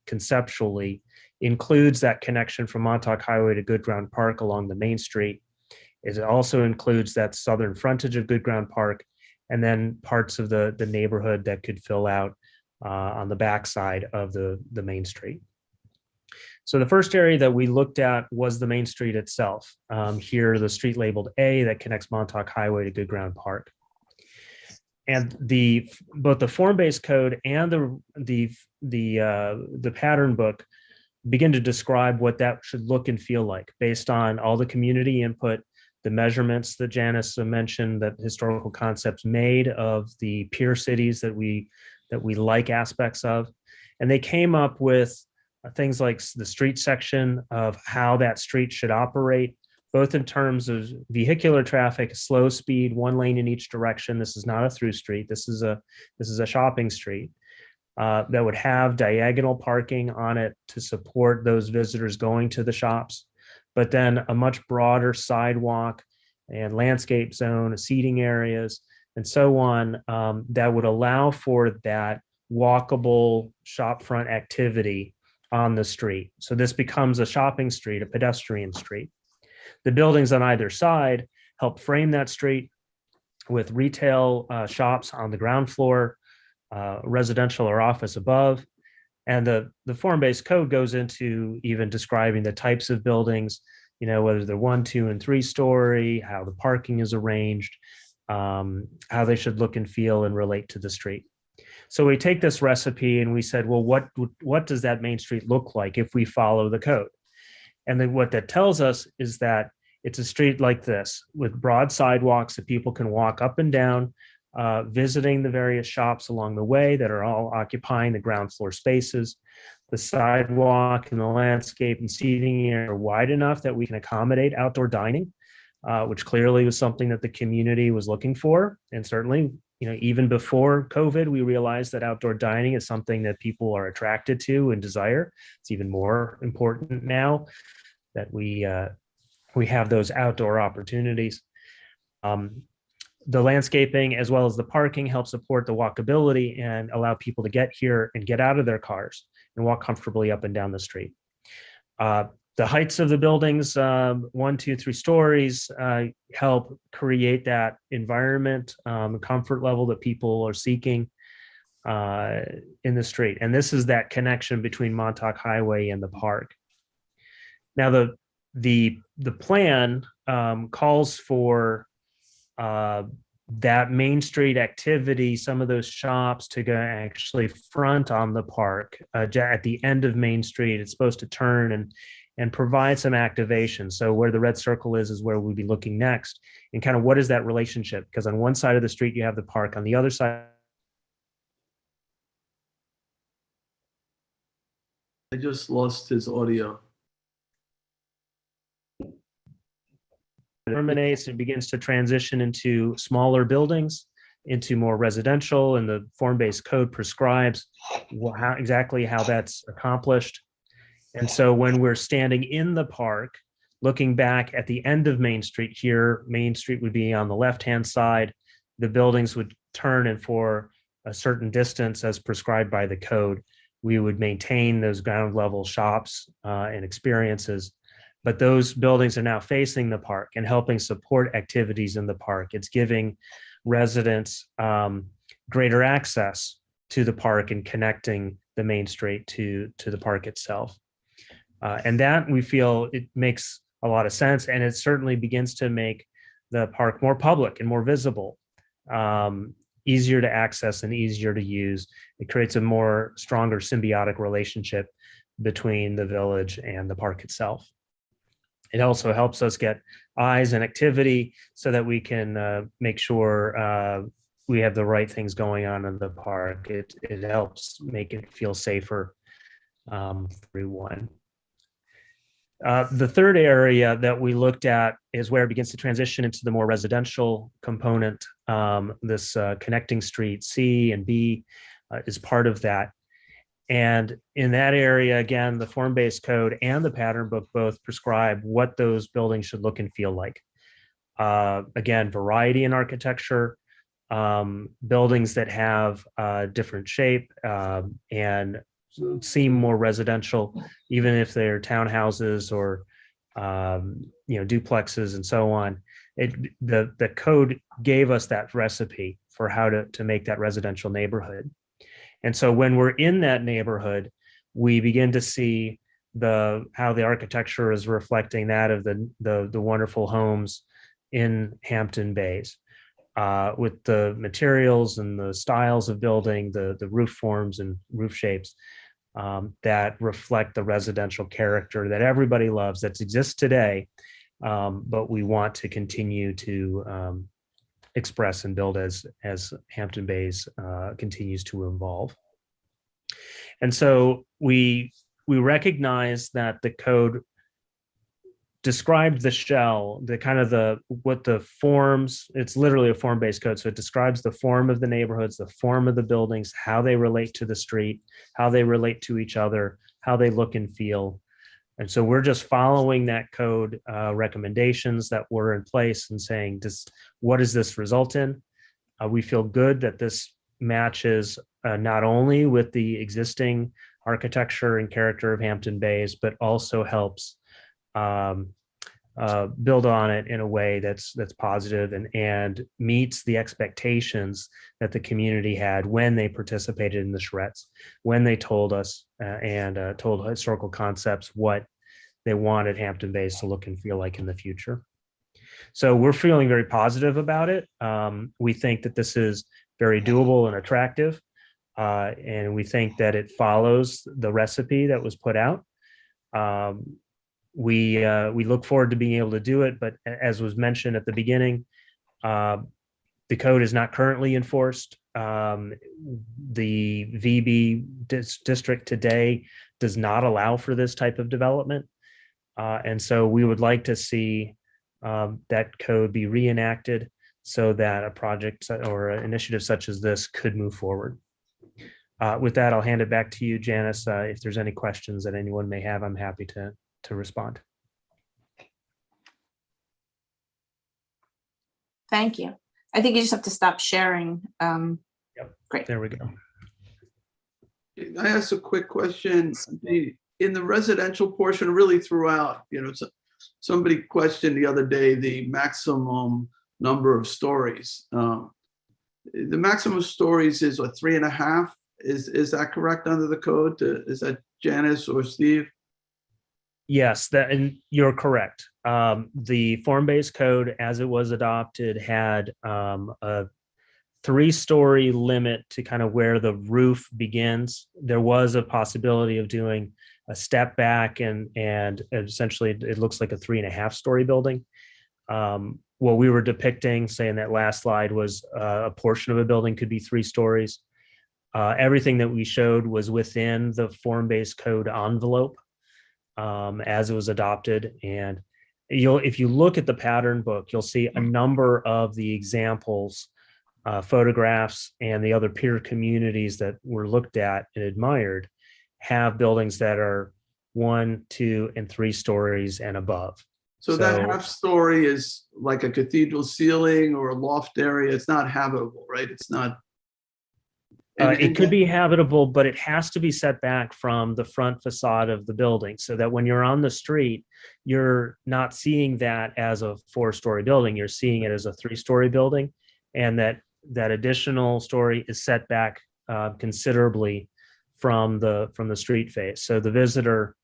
conceptually includes that connection from Montauk Highway to Good Ground Park along the Main Street. It also includes that southern frontage of Good Ground Park, and then parts of the neighborhood that could fill out on the backside of the Main Street. So the first area that we looked at was the main street itself. Here, the street labeled A that connects Montauk Highway to Good Ground Park. And both the form-based code and the pattern book begin to describe what that should look and feel like based on all the community input, the measurements that Janice mentioned, that historical concepts made of the peer cities that we like aspects of. And they came up with things like the street section of how that street should operate, both in terms of vehicular traffic, slow speed, one lane in each direction. This is not a through street. This is a shopping street that would have diagonal parking on it to support those visitors going to the shops, but then a much broader sidewalk and landscape zone, seating areas, and so on, that would allow for that walkable shopfront activity on the street. So this becomes a shopping street, a pedestrian street. The buildings on either side help frame that street with retail shops on the ground floor, residential or office above. And the form-based code goes into even describing the types of buildings, whether they're 1, 2, and 3 story, how the parking is arranged, how they should look and feel and relate to the street. So we take this recipe and we said, well, what does that main street look like if we follow the code? And then what that tells us is that it's a street like this with broad sidewalks that people can walk up and down, visiting the various shops along the way that are all occupying the ground floor spaces. The sidewalk and the landscape and seating area are wide enough that we can accommodate outdoor dining, which clearly was something that the community was looking for. And certainly, even before COVID, we realized that outdoor dining is something that people are attracted to and desire. It's even more important now that we have those outdoor opportunities. The landscaping as well as the parking help support the walkability and allow people to get here and get out of their cars and walk comfortably up and down the street. The heights of the buildings, 1, 2, 3 stories, help create that environment, comfort level that people are seeking in the street. And this is that connection between Montauk Highway and the park. Now, the plan calls for that Main Street activity, some of those shops to go actually front on the park. At the end of Main Street, it's supposed to turn and provide some activation. So where the red circle is where we'll be looking next. And kind of what is that relationship? Because on one side of the street, you have the park. On the other side, I just lost his audio. terminates and begins to transition into smaller buildings, into more residential, and the form-based code prescribes exactly how that's accomplished. And so when we're standing in the park, looking back at the end of Main Street here, Main Street would be on the left-hand side, the buildings would turn, and for a certain distance as prescribed by the code, we would maintain those ground level shops and experiences. But those buildings are now facing the park and helping support activities in the park. It's giving residents greater access to the park and connecting the Main Street to the park itself. And that, we feel, it makes a lot of sense, and it certainly begins to make the park more public and more visible, easier to access and easier to use. It creates a more stronger symbiotic relationship between the village and the park itself. It also helps us get eyes and activity so that we can make sure we have the right things going on in the park. It helps make it feel safer for everyone. The third area that we looked at is where it begins to transition into the more residential component. This connecting street C and B is part of that. And in that area, again, the form-based code and the pattern book both prescribe what those buildings should look and feel like. Again, variety in architecture, buildings that have different shape and seem more residential, even if they're townhouses or duplexes and so on. The code gave us that recipe for how to make that residential neighborhood. And so when we're in that neighborhood, we begin to see how the architecture is reflecting that of the wonderful homes in Hampton Bays, with the materials and the styles of building, the roof forms and roof shapes that reflect the residential character that everybody loves, that exists today, but we want to continue to express and build as Hampton Bays continues to evolve. And so we recognize that the code described the shell, what the forms, it's literally a form-based code. So it describes the form of the neighborhoods, the form of the buildings, how they relate to the street, how they relate to each other, how they look and feel. And so we're just following that code recommendations that were in place and saying, what does this result in? We feel good that this matches not only with the existing architecture and character of Hampton Bays, but also helps build on it in a way that's positive and meets the expectations that the community had when they participated in the charrettes, when they told us and told historical concepts what they wanted Hampton Bays to look and feel like in the future. So we're feeling very positive about it. We think that this is very doable and attractive, and we think that it follows the recipe that was put out. We look forward to being able to do it, but as was mentioned at the beginning, the code is not currently enforced. The VB district today does not allow for this type of development. And so we would like to see that code be reenacted so that a project or an initiative such as this could move forward. With that, I'll hand it back to you, Janice. If there's any questions that anyone may have, I'm happy to respond. Thank you. I think you just have to stop sharing. Yep. Great. There we go. I ask a quick question. In the residential portion, really throughout, somebody questioned the other day the maximum number of stories. The maximum stories is 3.5. Is that correct under the code? Is that Janice or Steve? Yes, and you're correct. The form-based code, as it was adopted, had a 3-story limit to kind of where the roof begins. There was a possibility of doing a step back and essentially it looks like a 3.5-story building. What we were depicting, say in that last slide, was a portion of a building could be 3 stories. Everything that we showed was within the form-based code envelope as it was adopted. And if you look at the pattern book, you'll see a number of the examples, photographs, and the other peer communities that were looked at and admired have buildings that are 1, 2, and 3 stories and above. So that half story is like a cathedral ceiling or a loft area. It's not habitable, right? It's not. It could be habitable, but it has to be set back from the front facade of the building so that when you're on the street, you're not seeing that as a 4-story building. You're seeing it as a 3-story building, and that additional story is set back considerably from the street face. So the visitor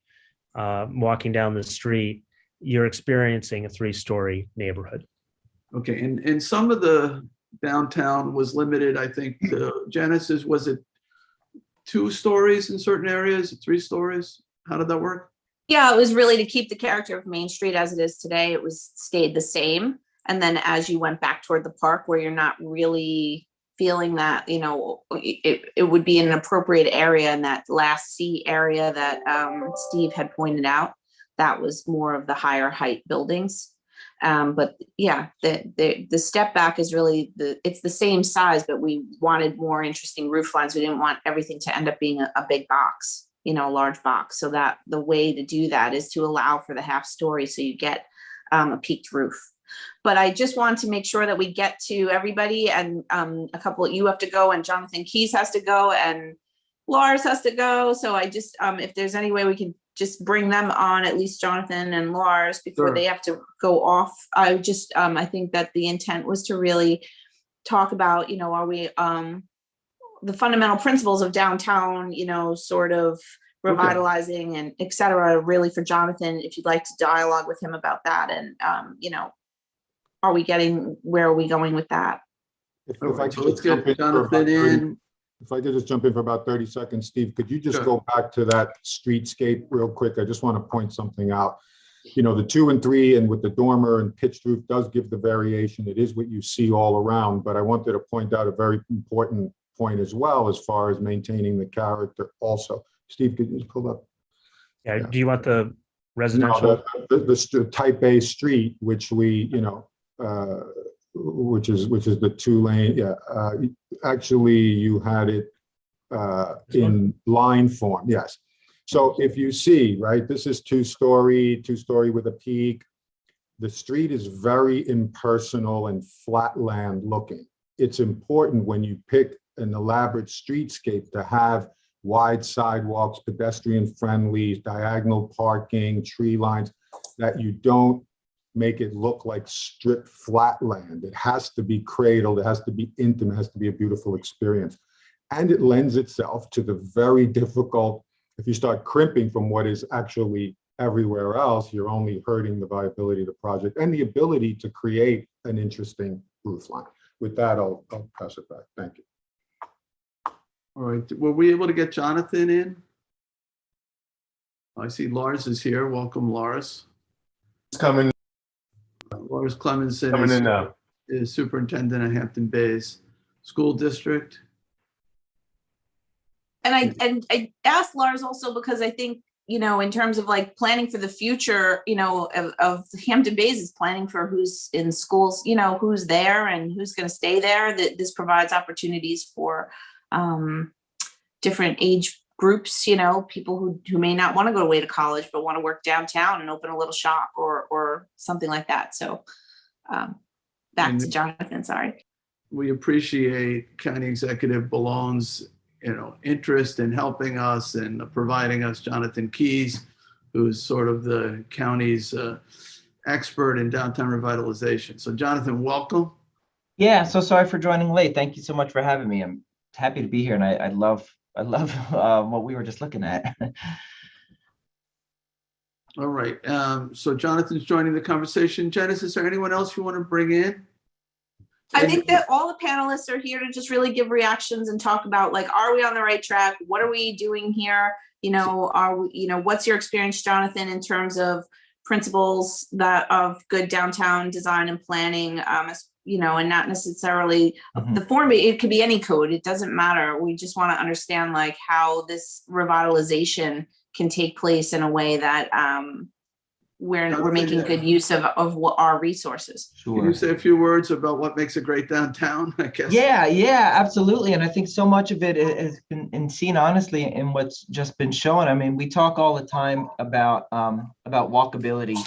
walking down the street, you're experiencing a 3-story neighborhood. Okay, and some of the downtown was limited, I think, to Genesis. Was it 2 stories in certain areas, 3 stories? How did that work? Yeah, it was really to keep the character of Main Street as it is today. It was stayed the same. And then as you went back toward the park where you're not really feeling that, it would be an appropriate area in that last C area that Steve had pointed out. That was more of the higher height buildings. But yeah, the step back is really it's the same size, but we wanted more interesting roof lines. We didn't want everything to end up being a big box, a large box. So that the way to do that is to allow for the half story so you get a peaked roof. But I just want to make sure that we get to everybody, and a couple of you have to go, and Jonathan Keys has to go, and Lars has to go. So I just, if there's any way we can just bring them on, at least Jonathan and Lars, before they have to go off. I just, I think that the intent was to really talk about, are we, the fundamental principles of downtown, sort of revitalizing and et cetera, really for Jonathan, if you'd like to dialogue with him about that. And, where are we going with that? If All if I right, could so let's just jump get in for about Jonathan 30 in. If I could just jump in for about 30 seconds, Steve, could you just Sure. go back to that streetscape real quick? I just want to point something out. You know, the 2 and 3 and with the dormer and pitched roof does give the variation. It is what you see all around, but I wanted to point out a very important point as well, as far as maintaining the character also. Steve, could you just pull up? Yeah, Yeah. do you want the No, residential? the type A street, which we, which is the 2-lane, yeah. Actually, you had it in line form, yes. So if you see, right, this is two-story with a peak. The street is very impersonal and flatland looking. It's important when you pick an elaborate streetscape to have wide sidewalks, pedestrian friendly, diagonal parking, tree lines, that you don't make it look like strip flatland. It has to be cradled, it has to be intimate, it has to be a beautiful experience. And it lends itself to the very difficult, if you start crimping from what is actually everywhere else, you're only hurting the viability of the project and the ability to create an interesting roof line. With that, I'll pass it back. Thank you. All right, were we able to get Jonathan in? I see Lars is here. Welcome, Lars. It's coming Lars Clemenson in now. is superintendent of Hampton Bays School District. And I asked Lars also because I think, in terms of like planning for the future, of Hampton Bays is planning for who's in schools, who's there and who's going to stay there. That this provides opportunities for different age groups, people who may not want to go away to college, but want to work downtown and open a little shop or something like that. So back to Jonathan, sorry. We appreciate County Executive Ballone's interest in helping us and providing us Jonathan Keys, who's sort of the county's expert in downtown revitalization. So Jonathan, welcome. Yeah, so sorry for joining late. Thank you so much for having me. I'm happy to be here, and I love what we were just looking at. All right, so Jonathan's joining the conversation. Janice, is there anyone else you want to bring in? I think that all the panelists are here to just really give reactions and talk about, like, are we on the right track? What are we doing here? Are we, what's your experience, Jonathan, in terms of principles of good downtown design and planning, and not necessarily the form, it could be any code. It doesn't matter. We just want to understand like how this revitalization can take place in a way that we're making good use of what our resources. Sure. Can you say a few words about what makes a great downtown, I guess? Yeah, absolutely. And I think so much of it has been seen honestly in what's just been shown. I mean, we talk all the time about walkability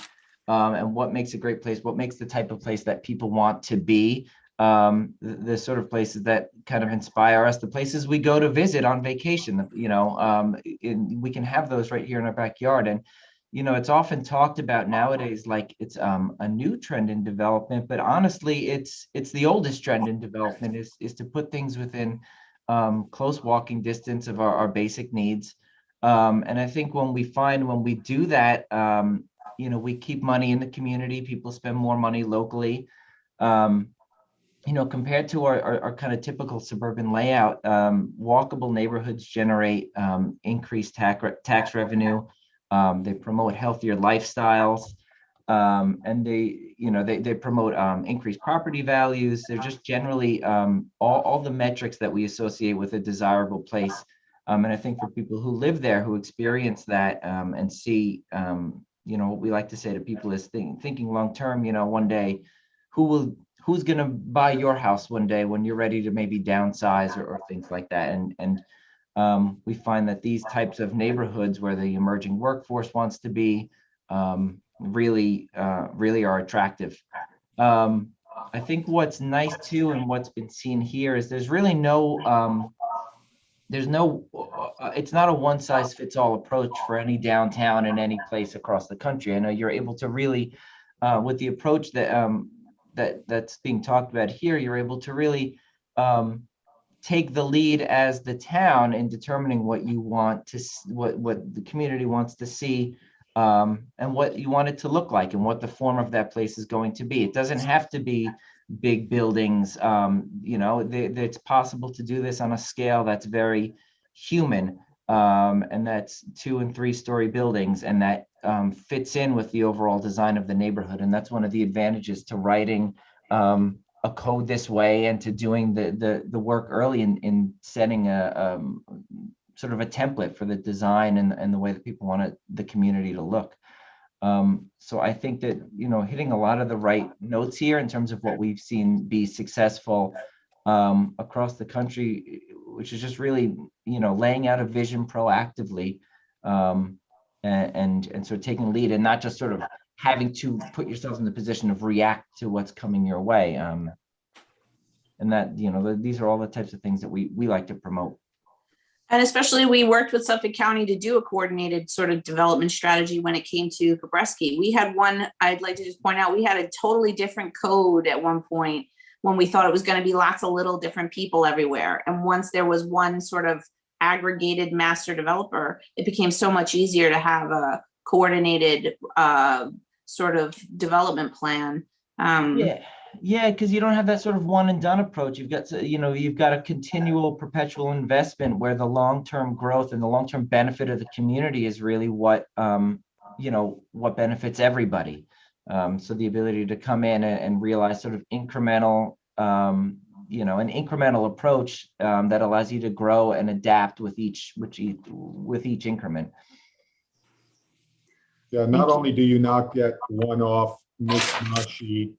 and what makes a great place, what makes the type of place that people want to be, the sort of places that kind of inspire us, the places we go to visit on vacation, we can have those right here in our backyard. And it's often talked about nowadays like it's a new trend in development, but honestly, it's the oldest trend in development is to put things within close walking distance of our basic needs. And I think when we do that, we keep money in the community, people spend more money locally. Compared to our kind of typical suburban layout, walkable neighborhoods generate increased tax revenue. They promote healthier lifestyles, and they promote increased property values. They're just generally all the metrics that we associate with a desirable place. And I think for people who live there, who experience that and see, what we like to say to people is thinking long term. One day, who's going to buy your house one day when you're ready to maybe downsize or things like that, and we find that these types of neighborhoods where the emerging workforce wants to be really are attractive. I think what's nice too, and what's been seen here is there's really it's not a one size fits all approach for any downtown in any place across the country. I know you're able to really, with the approach that's being talked about here, you're able to really take the lead as the town in determining what you want to, what the community wants to see, and what you want it to look like and what the form of that place is going to be. It doesn't have to be big buildings. It's possible to do this on a scale that's very human, and that's 2- and 3-story buildings, and that fits in with the overall design of the neighborhood. And that's one of the advantages to writing a code this way and to doing the work early in setting a sort of a template for the design and the way that people want the community to look. So I think that, hitting a lot of the right notes here in terms of what we've seen be successful across the country, which is just really, laying out a vision proactively, and sort of taking lead and not just sort of having to put yourselves in the position of react to what's coming your way. And that, these are all the types of things that we like to promote. And especially we worked with Suffolk County to do a coordinated sort of development strategy when it came to Gabrisky. We had one, I'd like to just point out, we had a totally different code at one point when we thought it was going to be lots of little different people everywhere. And once there was one sort of aggregated master developer, it became so much easier to have a coordinated sort of development plan. Yeah, because you don't have that sort of one and done approach. You've got to, you've got a continual perpetual investment where the long-term growth and the long-term benefit of the community is really what what benefits everybody. So the ability to come in and realize sort of incremental, an incremental approach that allows you to grow and adapt with each increment. Yeah, not only do you not get one-off mishmashy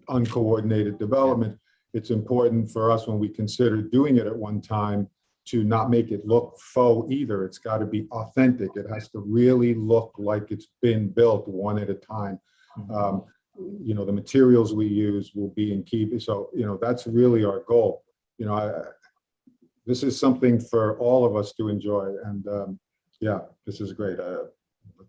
uncoordinated development, it's important for us when we consider doing it at one time to not make it look faux either. It's got to be authentic. It has to really look like it's been built one at a time. The materials we use will be in keeping. So, that's really our goal. This is something for all of us to enjoy. And this is great.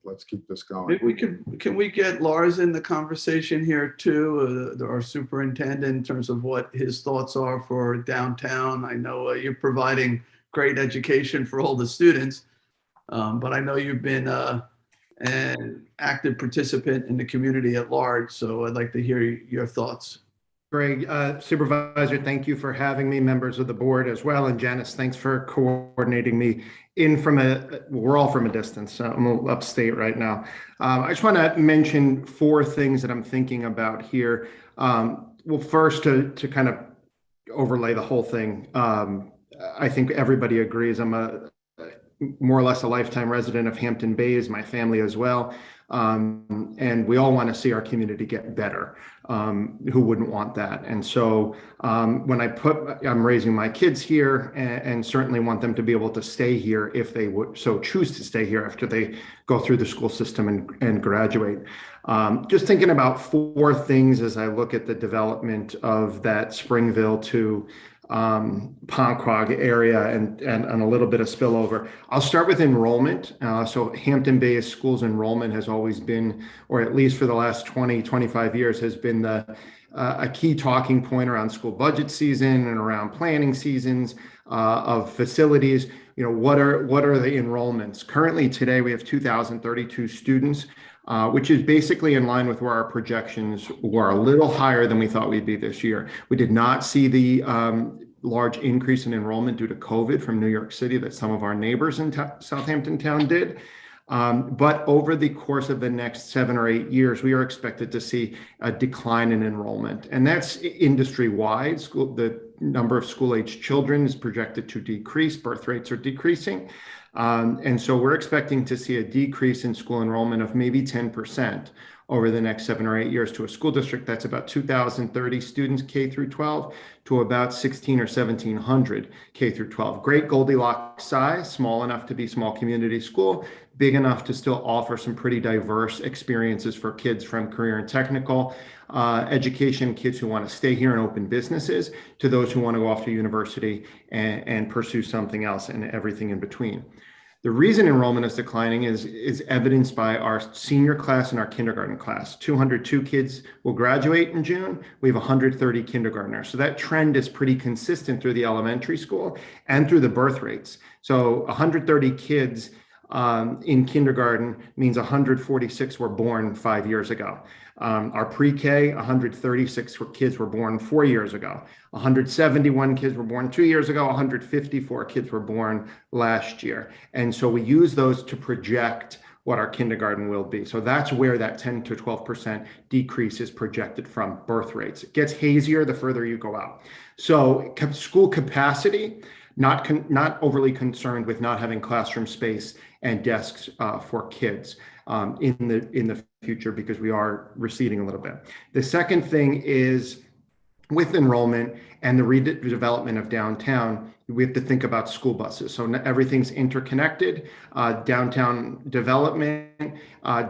Let's keep this going. Maybe can we get Lars in the conversation here too, our superintendent, in terms of what his thoughts are for downtown? I know you're providing great education for all the students, but I know you've been an active participant in the community at large. So I'd like to hear your thoughts. Greg, Supervisor, thank you for having me, members of the board as well. And Janice, thanks for coordinating me in we're all from a distance. I'm upstate right now. I just want to mention 4 things that I'm thinking about here. Well, first, to kind of overlay the whole thing, I think everybody agrees I'm more or less a lifetime resident of Hampton Bays, my family as well. And we all want to see our community get better. Who wouldn't want that? And so when I'm raising my kids here and certainly want them to be able to stay here if they would so choose to stay here after they go through the school system and graduate. Just thinking about 4 things as I look at the development of that Springville to Ponquag area and a little bit of spillover. I'll start with enrollment. So Hampton Bays Schools enrollment has always been, or at least for the last 20-25 years, has been a key talking point around school budget season and around planning seasons of facilities. What are the enrollments? Currently today we have 2,032 students, which is basically in line with where our projections were, a little higher than we thought we'd be this year. We did not see the large increase in enrollment due to COVID from New York City that some of our neighbors in Southampton town did. But over the course of the next 7 or 8 years, we are expected to see a decline in enrollment. And that's industry-wide. The number of school-aged children is projected to decrease. Birth rates are decreasing. And so we're expecting to see a decrease in school enrollment of maybe 10% over the next 7 or 8 years to a school district that's about 2,030 students K through 12 to about 1,600 or 1,700 K through 12. Great Goldilocks size, small enough to be small community school, big enough to still offer some pretty diverse experiences for kids from career and technical education, kids who want to stay here and open businesses, to those who want to go off to university and pursue something else, and everything in between. The reason enrollment is declining is evidenced by our senior class and our kindergarten class. 202 kids will graduate in June. We have 130 kindergartners. So that trend is pretty consistent through the elementary school and through the birth rates. So 130 kids in kindergarten means 146 were born 5 years ago. Our pre-K, 136 kids were born 4 years ago. 171 kids were born 2 years ago. 154 kids were born last year. And so we use those to project what our kindergarten will be. So that's where that 10 to 12% decrease is projected from birth rates. It gets hazier the further you go out. So school capacity, not overly concerned with not having classroom space and desks for kids in the future, because we are receding a little bit. The second thing is with enrollment and the redevelopment of downtown, we have to think about school buses. So everything's interconnected. Downtown development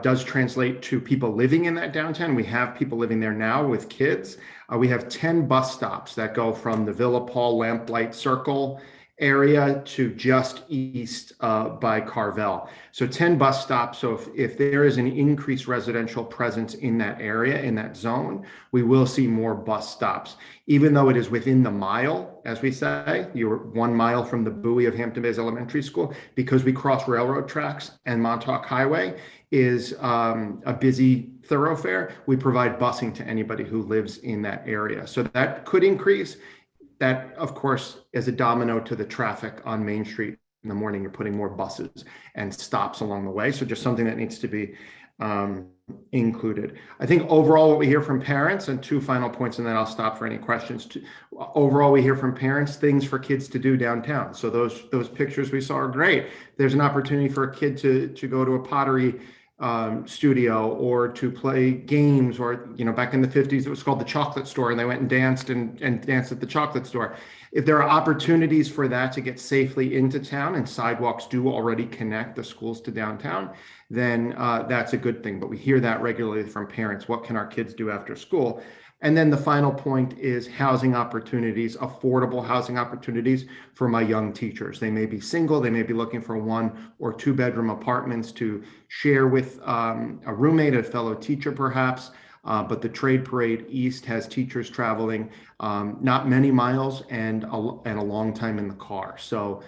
does translate to people living in that downtown. We have people living there now with kids. We have 10 bus stops that go from the Villa Paul Lamplight Circle area to just east by Carvel. So 10 bus stops. So if there is an increased residential presence in that area, in that zone, we will see more bus stops. Even though it is within the mile, as we say, you're 1 mile from the buoy of Hampton Bays Elementary School, because we cross railroad tracks and Montauk Highway is a busy thoroughfare. We provide busing to anybody who lives in that area. So that could increase. That, of course, is a domino to the traffic on Main Street. In the morning, you're putting more buses and stops along the way. So just something that needs to be included. I think overall what we hear from parents, and 2 final points, and then I'll stop for any questions. Overall, we hear from parents, things for kids to do downtown. So those pictures we saw are great. There's an opportunity for a kid to go to a pottery studio or to play games, or back in the 50s it was called the chocolate store, and they went and danced at the chocolate store. If there are opportunities for that to get safely into town, and sidewalks do already connect the schools to downtown, then that's a good thing. But we hear that regularly from parents. What can our kids do after school? And then the final point is housing opportunities, affordable housing opportunities for my young teachers. They may be single, they may be looking for 1 or 2 bedroom apartments to share with a roommate, a fellow teacher perhaps. But the Trade Parade East has teachers traveling not many miles and a long time in the car. So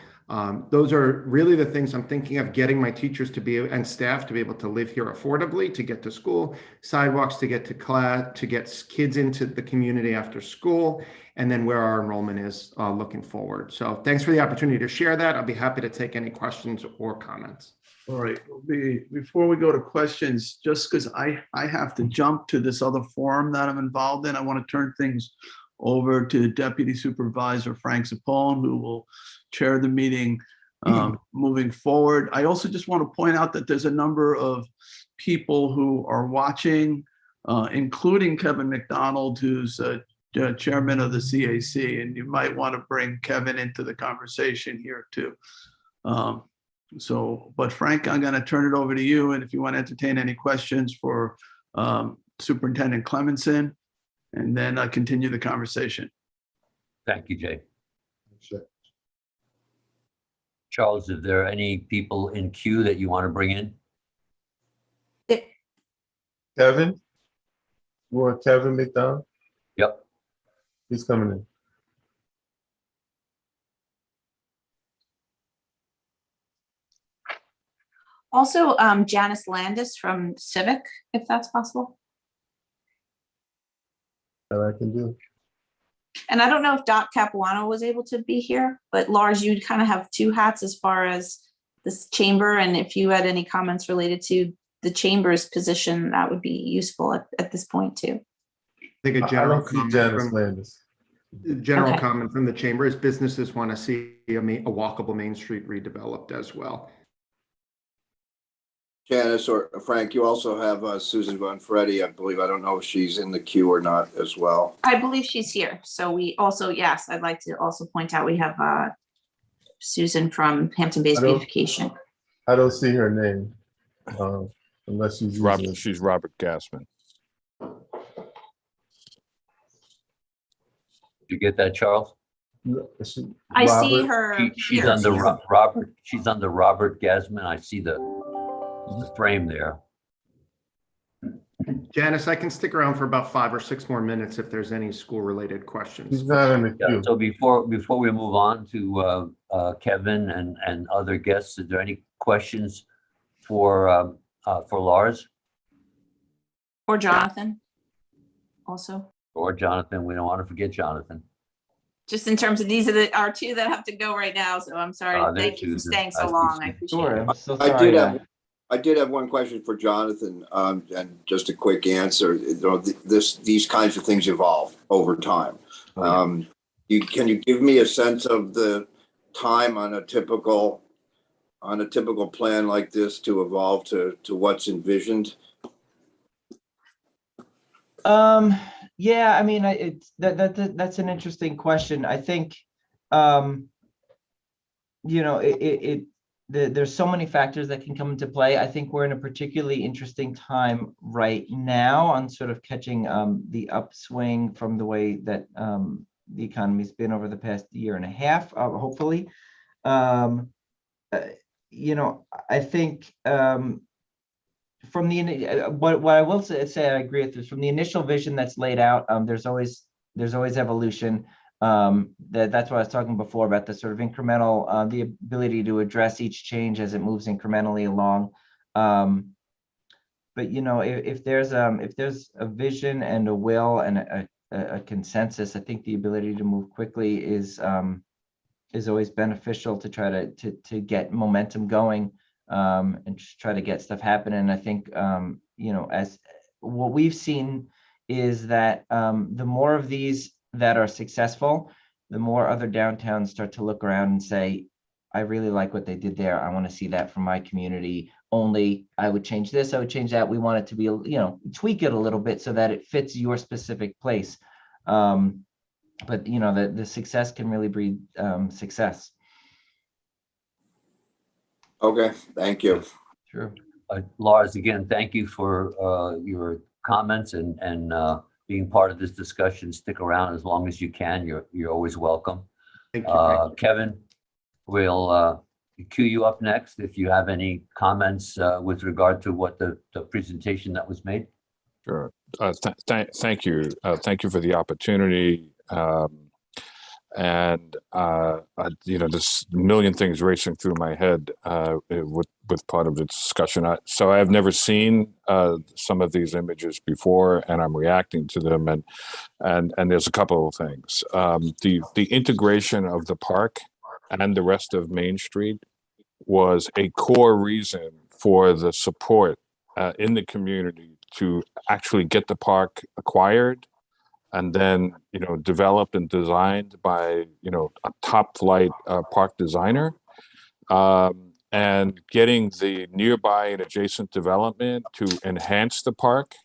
those are really the things I'm thinking of: getting my teachers and staff to be able to live here affordably, to get to school, sidewalks to get to class, to get kids into the community after school, and then where our enrollment is looking forward. So thanks for the opportunity to share that. I'll be happy to take any questions or comments. All right, before we go to questions, just because I have to jump to this other forum that I'm involved in, I want to turn things over to Deputy Supervisor Frank Zappone, who will chair the meeting moving forward. I also just want to point out that there's a number of people who are watching, including Kevin McDonald, who's chairman of the CAC, and you might want to bring Kevin into the conversation here too. But Frank, I'm going to turn it over to you, and if you want to entertain any questions for Superintendent Clemenson, and then continue the conversation. Thank you, Jay. Sure. Charles, is there any people in queue that you want to bring in? Kevin? Or Kevin McDonald? Yep. He's coming in. Also, Janice Landis from Civic, if that's possible. That I can do. And I don't know if Dot Capuano was able to be here, but Lars, you'd kind of have 2 hats as far as this chamber. And if you had any comments related to the chamber's position, that would be useful at this point too. I think a I general don't see comment Janice Landis. General comment from the chamber is businesses want to see a walkable Main Street redeveloped as well. Janice or Frank, you also have Susan Bonfretti, I believe. I don't know if she's in the queue or not as well. I believe she's here. So we also, yes, I'd like to also point out we have Susan from Hampton Bays Beautification. I don't see her name unless she's She's Robert Gassman. Did you get that, Charles? I see Robert, her She's here. under She's- Robert, she's under Robert Gasman. I see the frame there. Janice, I can stick around for about 5 or 6 more minutes if there's any school-related questions. he's not in the Yeah, queue. so before we move on to Kevin and other guests, is there any questions for Lars Or Jonathan also, or Jonathan? We don't want to forget Jonathan. just in terms of these are our two that have to go right now. So I'm sorry. There's Thank you for Susan. staying I so see long. I Susan. appreciate Sure, it. I'm so I sorry. did have one question for Jonathan, and just a quick answer. You know, these kinds of things evolve over time. Oh, yeah. Can you give me a sense of the time on a typical plan like this to evolve to what's envisioned? Yeah, I mean, that's an interesting question. I think, there's so many factors that can come into play. I think we're in a particularly interesting time right now on sort of catching the upswing from the way that the economy's been over the past year and a half, hopefully. I think from what I will say, I agree with this. From the initial vision that's laid out, there's always evolution. That's what I was talking before about the sort of incremental, the ability to address each change as it moves incrementally along. But if there's a vision and a will and a consensus, I think the ability to move quickly is always beneficial to try to get momentum going, and just try to get stuff happening. I think as what we've seen is that the more of these that are successful, the more other downtowns start to look around and say, I really like what they did there. I want to see that from my community. Only I would change this, I would change that. We want it to be, tweak it a little bit so that it fits your specific place. But the success can really breed success. Okay, thank you. Sure. Lars, again, thank you for your comments and being part of this discussion. Stick around as long as you can. You're always welcome. Thank you. Kevin, we'll cue you up next if you have any comments with regard to what the presentation that was made. Sure. Thank you. Thank you for the opportunity. There's a million things racing through my head with part of the discussion. So I have never seen some of these images before, and I'm reacting to them. And there's a couple of things. The integration of the park and the rest of Main Street was a core reason for the support in the community to actually get the park acquired and then, developed and designed by, a top flight park designer, and getting the nearby and adjacent development to enhance the park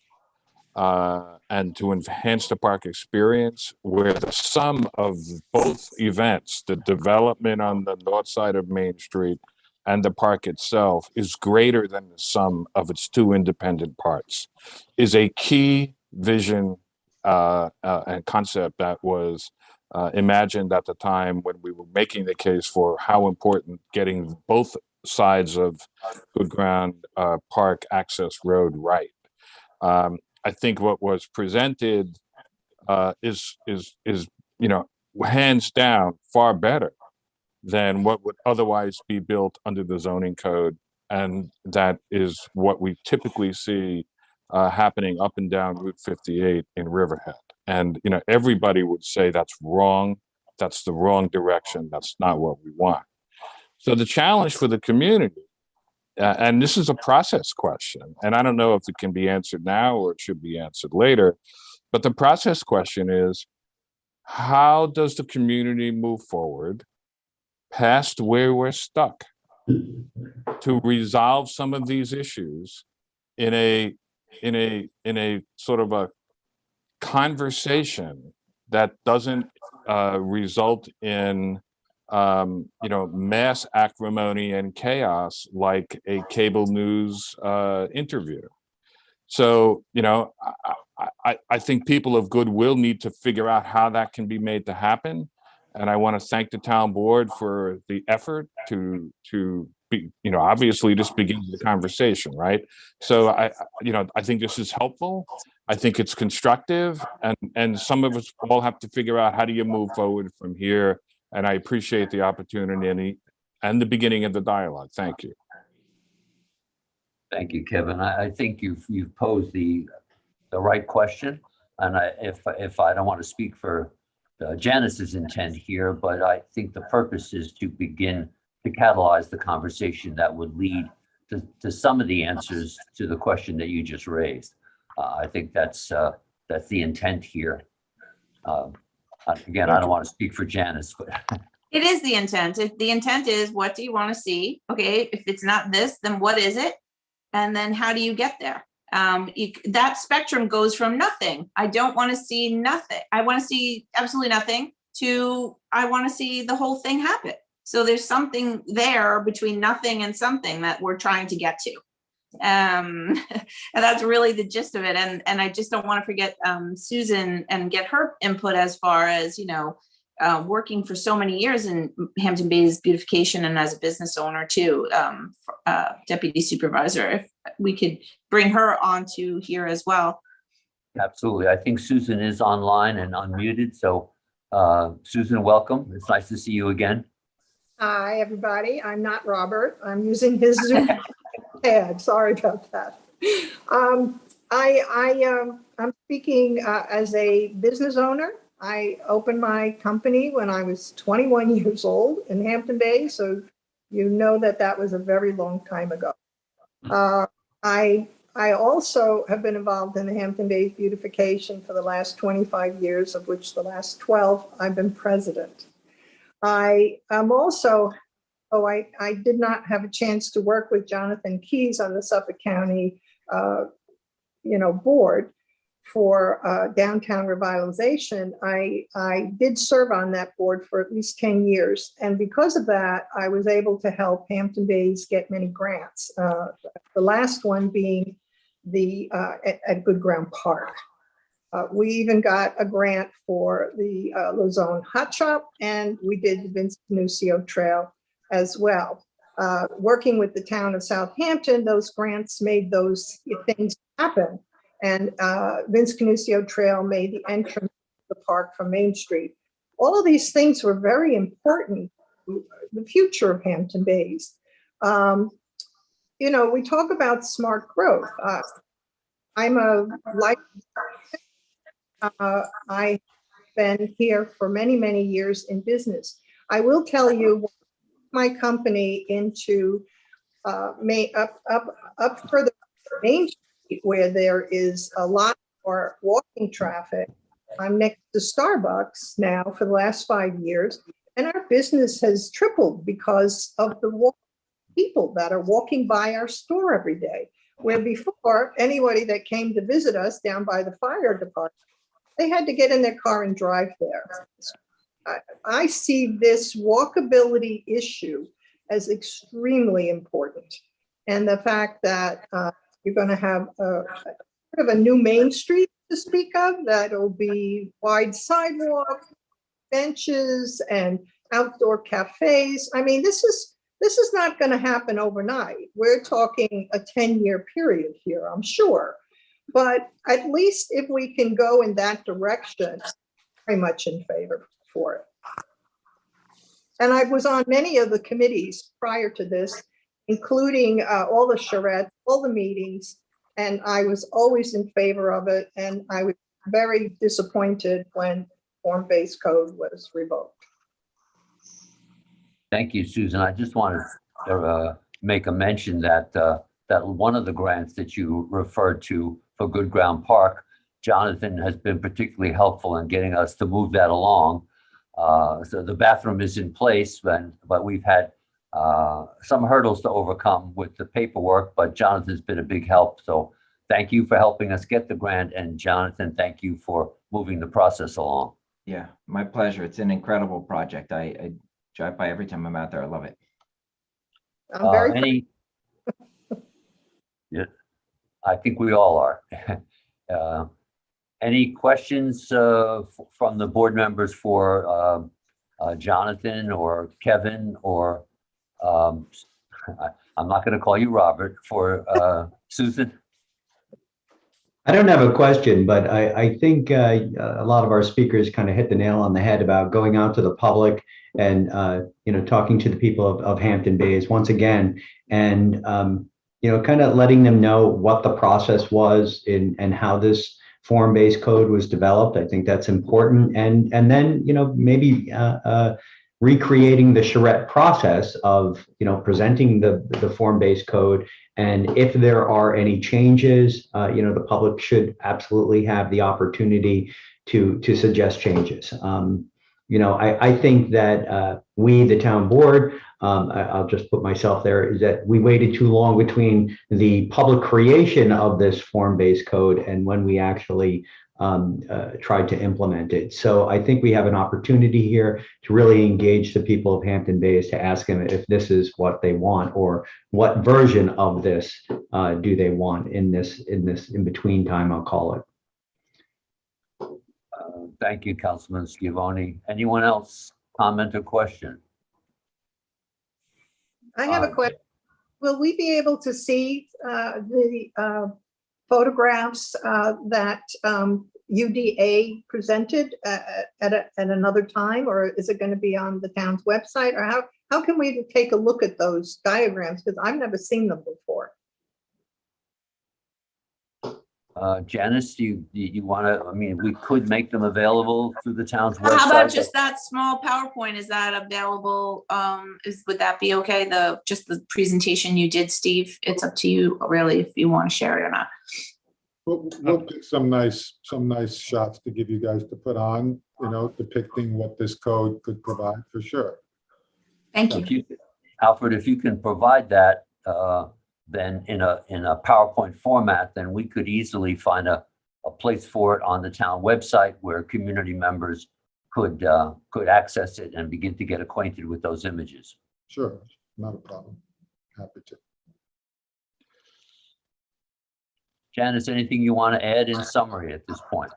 and to enhance the park experience, where the sum of both events, the development on the north side of Main Street and the park itself, is greater than the sum of its two independent parts, is a key vision and concept that was imagined at the time when we were making the case for how important getting both sides of Good Ground Park access road right. I think what was presented is hands down far better than what would otherwise be built under the zoning code, and that is what we typically see happening up and down Route 58 in Riverhead. And everybody would say that's wrong. That's the wrong direction. That's not what we want. So the challenge for the community, and this is a process question, and I don't know if it can be answered now or it should be answered later, but the process question is, how does the community move forward past where we're stuck to resolve some of these issues in a sort of a conversation that doesn't result in mass acrimony and chaos like a cable news interview. So I think people of goodwill need to figure out how that can be made to happen, And I want to thank the town board for the effort to be, obviously this begins the conversation, right? So I think this is helpful. I think it's constructive, and some of us all have to figure out how do you move forward from here. And I appreciate the opportunity and the beginning of the dialogue. Thank you. Thank you, Kevin. I think you've posed the right question, and if I don't want to speak for Janice's intent here, but I think the purpose is to begin to catalyze the conversation that would lead to some of the answers to the question that you just raised. I think that's the intent here. Again, I don't want to speak for Janice, but It is the intent. The intent is, what do you want to see? Okay, if it's not this, then what is it? And then how do you get there? That spectrum goes from nothing. I don't want to see nothing. I want to see absolutely nothing to I want to see the whole thing happen. So there's something there between nothing and something that we're trying to get to. And that's really the gist of it. And I just don't want to forget Susan and get her input as far as, working for so many years in Hampton Bays beautification and as a business owner too, deputy supervisor, if we could bring her onto here as well. absolutely. I think Susan is online and unmuted. So Susan, welcome. It's nice to see you again. Hi, everybody. I'm not Robert. I'm using his Zoom pad. Sorry about that. I'm speaking as a business owner. I opened my company when I was 21 years old in Hampton Bay, so you know that was a very long time ago. I also have been involved in the Hampton Bays beautification for the last 25 years, of which the last 12 I've been president. I am also, I did not have a chance to work with Jonathan Keyes on the Suffolk County, board for downtown revitalization. I did serve on that board for at least 10 years. And because of that, I was able to help Hampton Bays get many grants. The last one being at Good Ground Park. We even got a grant for the Lozone Hot Shop, and we did the Vince Canusio Trail as well. Working with the town of Southampton, those grants made those things happen. And Vince Canusio Trail made the entrance to the park from Main Street. All of these things were very important to the future of Hampton Bays. We talk about smart growth. I'm a life. I've been here for many, many years in business. I will tell you, my company into up further Main Street, where there is a lot more walking traffic. I'm next to Starbucks now for the last 5 years, and our business has tripled because of the people that are walking by our store every day. Where before, anybody that came to visit us down by the fire department, they had to get in their car and drive there. I see this walkability issue as extremely important. And the fact that you're going to have a new Main Street to speak of, that'll be wide sidewalks, benches, and outdoor cafes. I mean, this is not going to happen overnight. We're talking a 10-year period here, I'm sure. But at least if we can go in that direction, I'm very much in favor for it. And I was on many of the committees prior to this, including all the charrettes, all the meetings, and I was always in favor of it. And I was very disappointed when form-based code was revoked. Thank you, Susan. I just wanted to make a mention that that one of the grants that you referred to for Good Ground Park, Jonathan has been particularly helpful in getting us to move that along. So the bathroom is in place, but we've had some hurdles to overcome with the paperwork, but Jonathan's been a big help. So thank you for helping us get the grant. And Jonathan, thank you for moving the process along. Yeah, my pleasure. It's an incredible project. I drive by every time I'm out there. I love it. I'm very Yeah, I think we all are. Any questions from the board members for Jonathan or Kevin or I'm not going to call you Robert, for Susan. I don't have a question, but I think a lot of our speakers kind of hit the nail on the head about going out to the public and talking to the people of Hampton Bays once again, and kind of letting them know what the process was and how this form-based code was developed. I think that's important, and then maybe recreating the charrette process of presenting the form-based code. And if there are any changes, the public should absolutely have the opportunity to suggest changes. I think that we, the town board, I'll just put myself there, is that we waited too long between the public creation of this form-based code and when we actually tried to implement it. So I think we have an opportunity here to really engage the people of Hampton Bays, to ask them if this is what they want, or what version of this do they want in this in between time, I'll call it. Thank you, Councilman Scavone. Anyone else comment or question? I have a question. Will we be able to see the photographs that UDA presented at another time, or is it going to be on the town's website, or how can we take a look at those diagrams, because I've never seen them before? Janice, do you want to, we could make them available through the town's website. How about just that small PowerPoint? Is that available? Would that be okay? Just the presentation you did, Steve? It's up to you really if you want to share it or not. We'll pick some nice shots to give you guys to put on, depicting what this code could provide, for sure. Thank you. Alfred, if you can provide that, then in a PowerPoint format, then we could easily find a place for it on the town website where community members could access it and begin to get acquainted with those images. Sure, not a problem. Happy to. Janice, anything you want to add in summary at this point?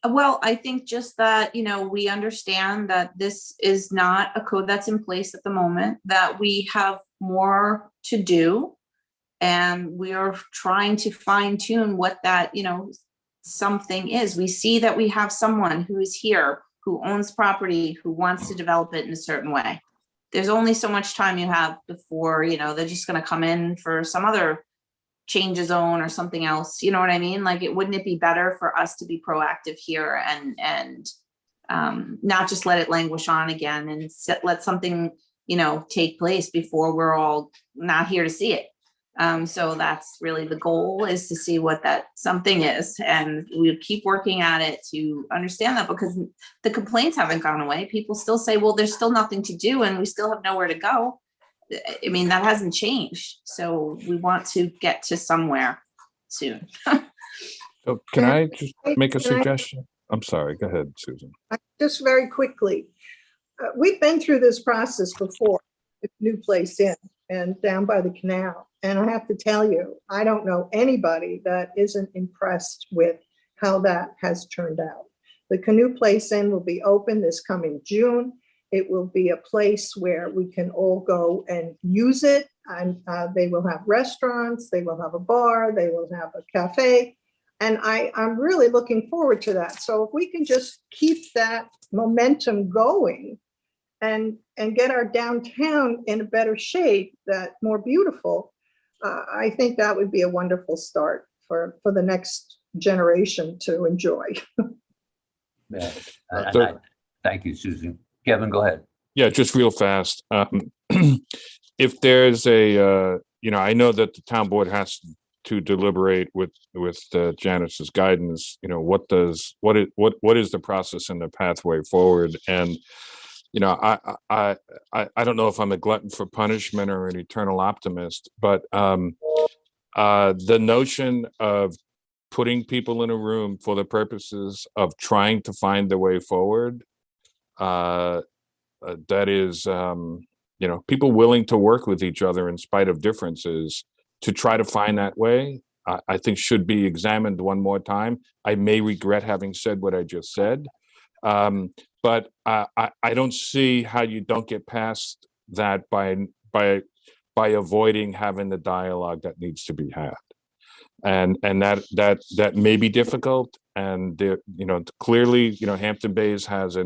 Well, I think just that, we understand that this is not a code that's in place at the moment, that we have more to do. And we are trying to fine tune what that, something is. We see that we have someone who is here, who owns property, who wants to develop it in a certain way. There's only so much time you have before, they're just going to come in for some other change a zone or something else. You know what I mean? Like, wouldn't it be better for us to be proactive here and not just let it languish on again and let something, take place before we're all not here to see it. So that's really the goal, is to see what that something is. And we keep working at it to understand that, because the complaints haven't gone away. People still say, well, there's still nothing to do and we still have nowhere to go. That hasn't changed. So we want to get to somewhere soon. So can I just make a suggestion? I'm sorry, go ahead, Susan. Just very quickly. We've been through this process before, the New Place Inn and down by the canal. And I have to tell you, I don't know anybody that isn't impressed with how that has turned out. The Canoe Place Inn will be open this coming June. It will be a place where we can all go and use it. And they will have restaurants, they will have a bar, they will have a cafe. And I'm really looking forward to that. So if we can just keep that momentum going and get our downtown in a better shape, that more beautiful, I think that would be a wonderful start for the next generation to enjoy. Yeah. Thank you, Susan. Kevin, go ahead. Yeah, just real fast. If there's a, I know that the town board has to deliberate with Janice's guidance. What is the process and the pathway forward? And I don't know if I'm a glutton for punishment or an eternal optimist, but the notion of putting people in a room for the purposes of trying to find their way forward, that is, people willing to work with each other in spite of differences to try to find that way, I think should be examined one more time. I may regret having said what I just said, But I don't see how you don't get past that by avoiding having the dialogue that needs to be had. And that may be difficult. And there, clearly, Hampton Bays has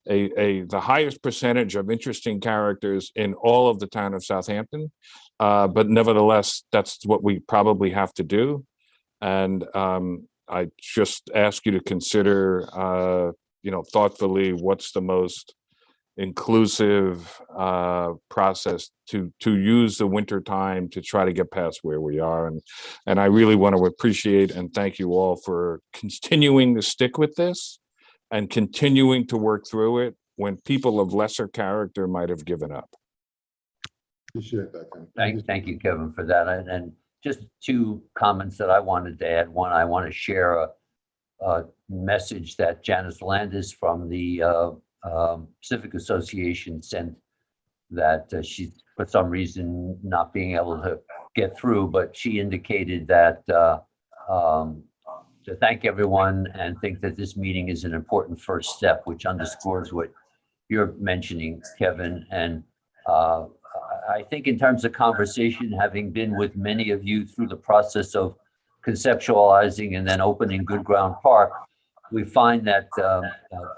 the highest percentage of interesting characters in all of the town of Southampton. But nevertheless, that's what we probably have to do. And I just ask you to consider, thoughtfully, what's the most inclusive process to use the winter time to try to get past where we are. And I really want to appreciate and thank you all for continuing to stick with this and continuing to work through it when people of lesser character might have given up. Appreciate that, Ken. Thank you, Kevin, for that. And just two comments that I wanted to add. One, I want to share a message that Janice Landis from the Civic Association sent, that she's for some reason not being able to get through, but she indicated that to thank everyone and think that this meeting is an important first step, which underscores what you're mentioning, Kevin. And I think in terms of conversation, having been with many of you through the process of conceptualizing and then opening Good Ground Park, we find that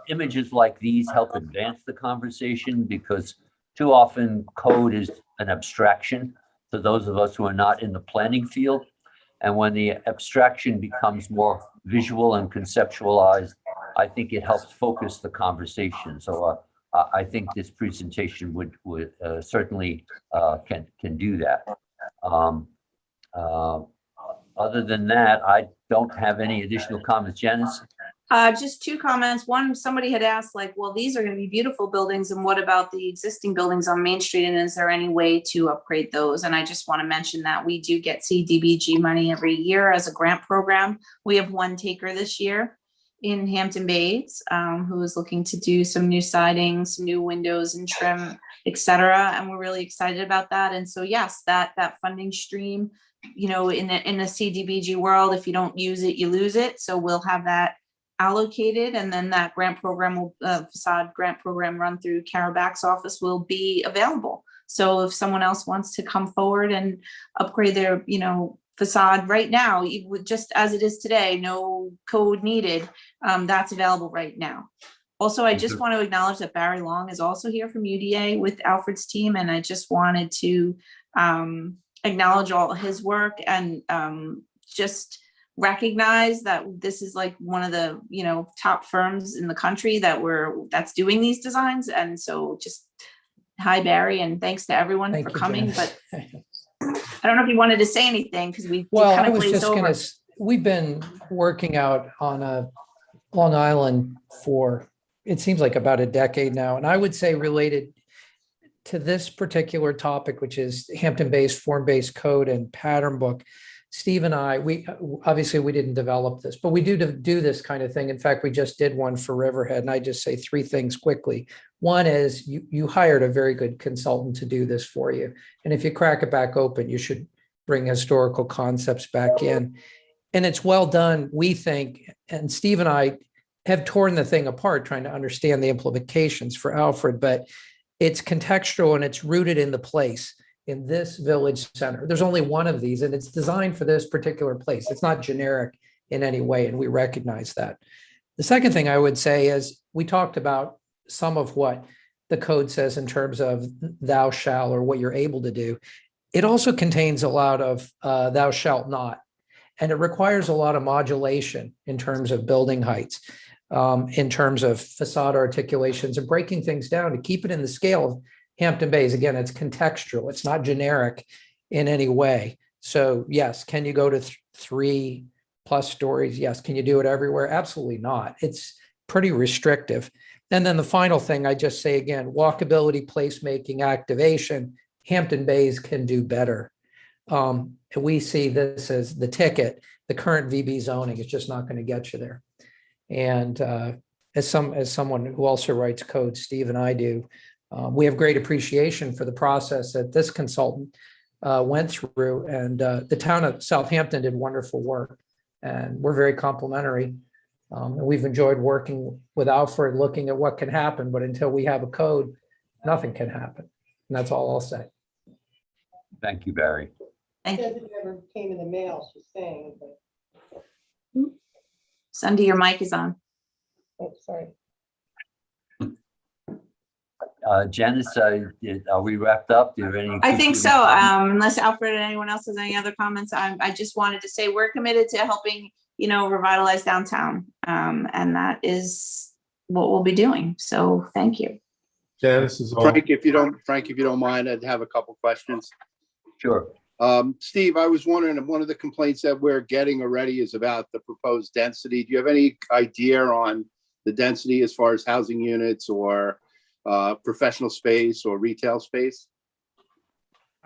images like these help advance the conversation, because too often code is an abstraction to those of us who are not in the planning field. And when the abstraction becomes more visual and conceptualized, I think it helps focus the conversation. So I think this presentation would certainly can do that. Other than that, I don't have any additional comments. Janice? Just two comments. One, somebody had asked, like, well, these are going to be beautiful buildings, and what about the existing buildings on Main Street, and is there any way to upgrade those? And I just want to mention that we do get CDBG money every year as a grant program. We have one taker this year in Hampton Bays who is looking to do some new siding, some new windows and trim, etc. And we're really excited about that. And so, yes, that funding stream, in the CDBG world, if you don't use it, you lose it. So we'll have that allocated, and then that grant program will facade grant program run through Carabac's office will be available. So if someone else wants to come forward and upgrade their facade right now, just as it is today, no code needed, that's available right now. Also, I just want to acknowledge that Barry Long is also here from UDA with Alfred's team, and I just wanted to acknowledge all his work and just recognize that this is like one of the top firms in the country that's doing these designs. And so just hi, Barry, and thanks to everyone for coming. But I don't know if you wanted to say anything, because we kind of glazed over. We've been working out on a Long Island for, it seems like, about a decade now. And I would say, related to this particular topic, which is Hampton Bays form-based code and pattern book, Steve and I, we didn't develop this, but we do this kind of thing. In fact, we just did one for Riverhead, and I just say three things quickly. One is you hired a very good consultant to do this for you. And if you crack it back open, you should bring historical concepts back in. And it's well done, we think. And Steve and I have torn the thing apart trying to understand the implications for Alfred, but it's contextual and it's rooted in the place. In this village center, there's only one of these, and it's designed for this particular place. It's not generic in any way, and we recognize that. The second thing I would say is, we talked about some of what the code says in terms of thou shalt, or what you're able to do. It also contains a lot of thou shalt not, and it requires a lot of modulation in terms of building heights, in terms of facade articulations, and breaking things down to keep it in the scale of Hampton Bays. Again, it's contextual. It's not generic in any way. So yes, can you go to 3+ stories? Yes. Can you do it everywhere? Absolutely not. It's pretty restrictive. And then the final thing I just say again, walkability, placemaking, activation, Hampton Bays can do better. We see this as the ticket. The current VB zoning is just not going to get you there. And as someone who also writes code, Steve and I do, we have great appreciation for the process that this consultant went through, and the town of Southampton did wonderful work, and we're very complimentary And we've enjoyed working with Alfred, looking at what can happen, but until we have a code, nothing can happen. And that's all I'll say. Thank you, Barry. Thank Says you. it never came in the mail, she's saying, but, Sunday, your mic is on. oh, sorry. Janice, are we wrapped up? Do you have any? I think so. concluding comments? Unless Alfred and anyone else has any other comments, I just wanted to say we're committed to helping, revitalize downtown. And that is what we'll be doing. So thank you. Janice is all. Frank, if you don't mind, I'd have a couple questions. Sure. Steve, I was wondering, one of the complaints that we're getting already is about the proposed density. Do you have any idea on the density as far as housing units or professional space or retail space?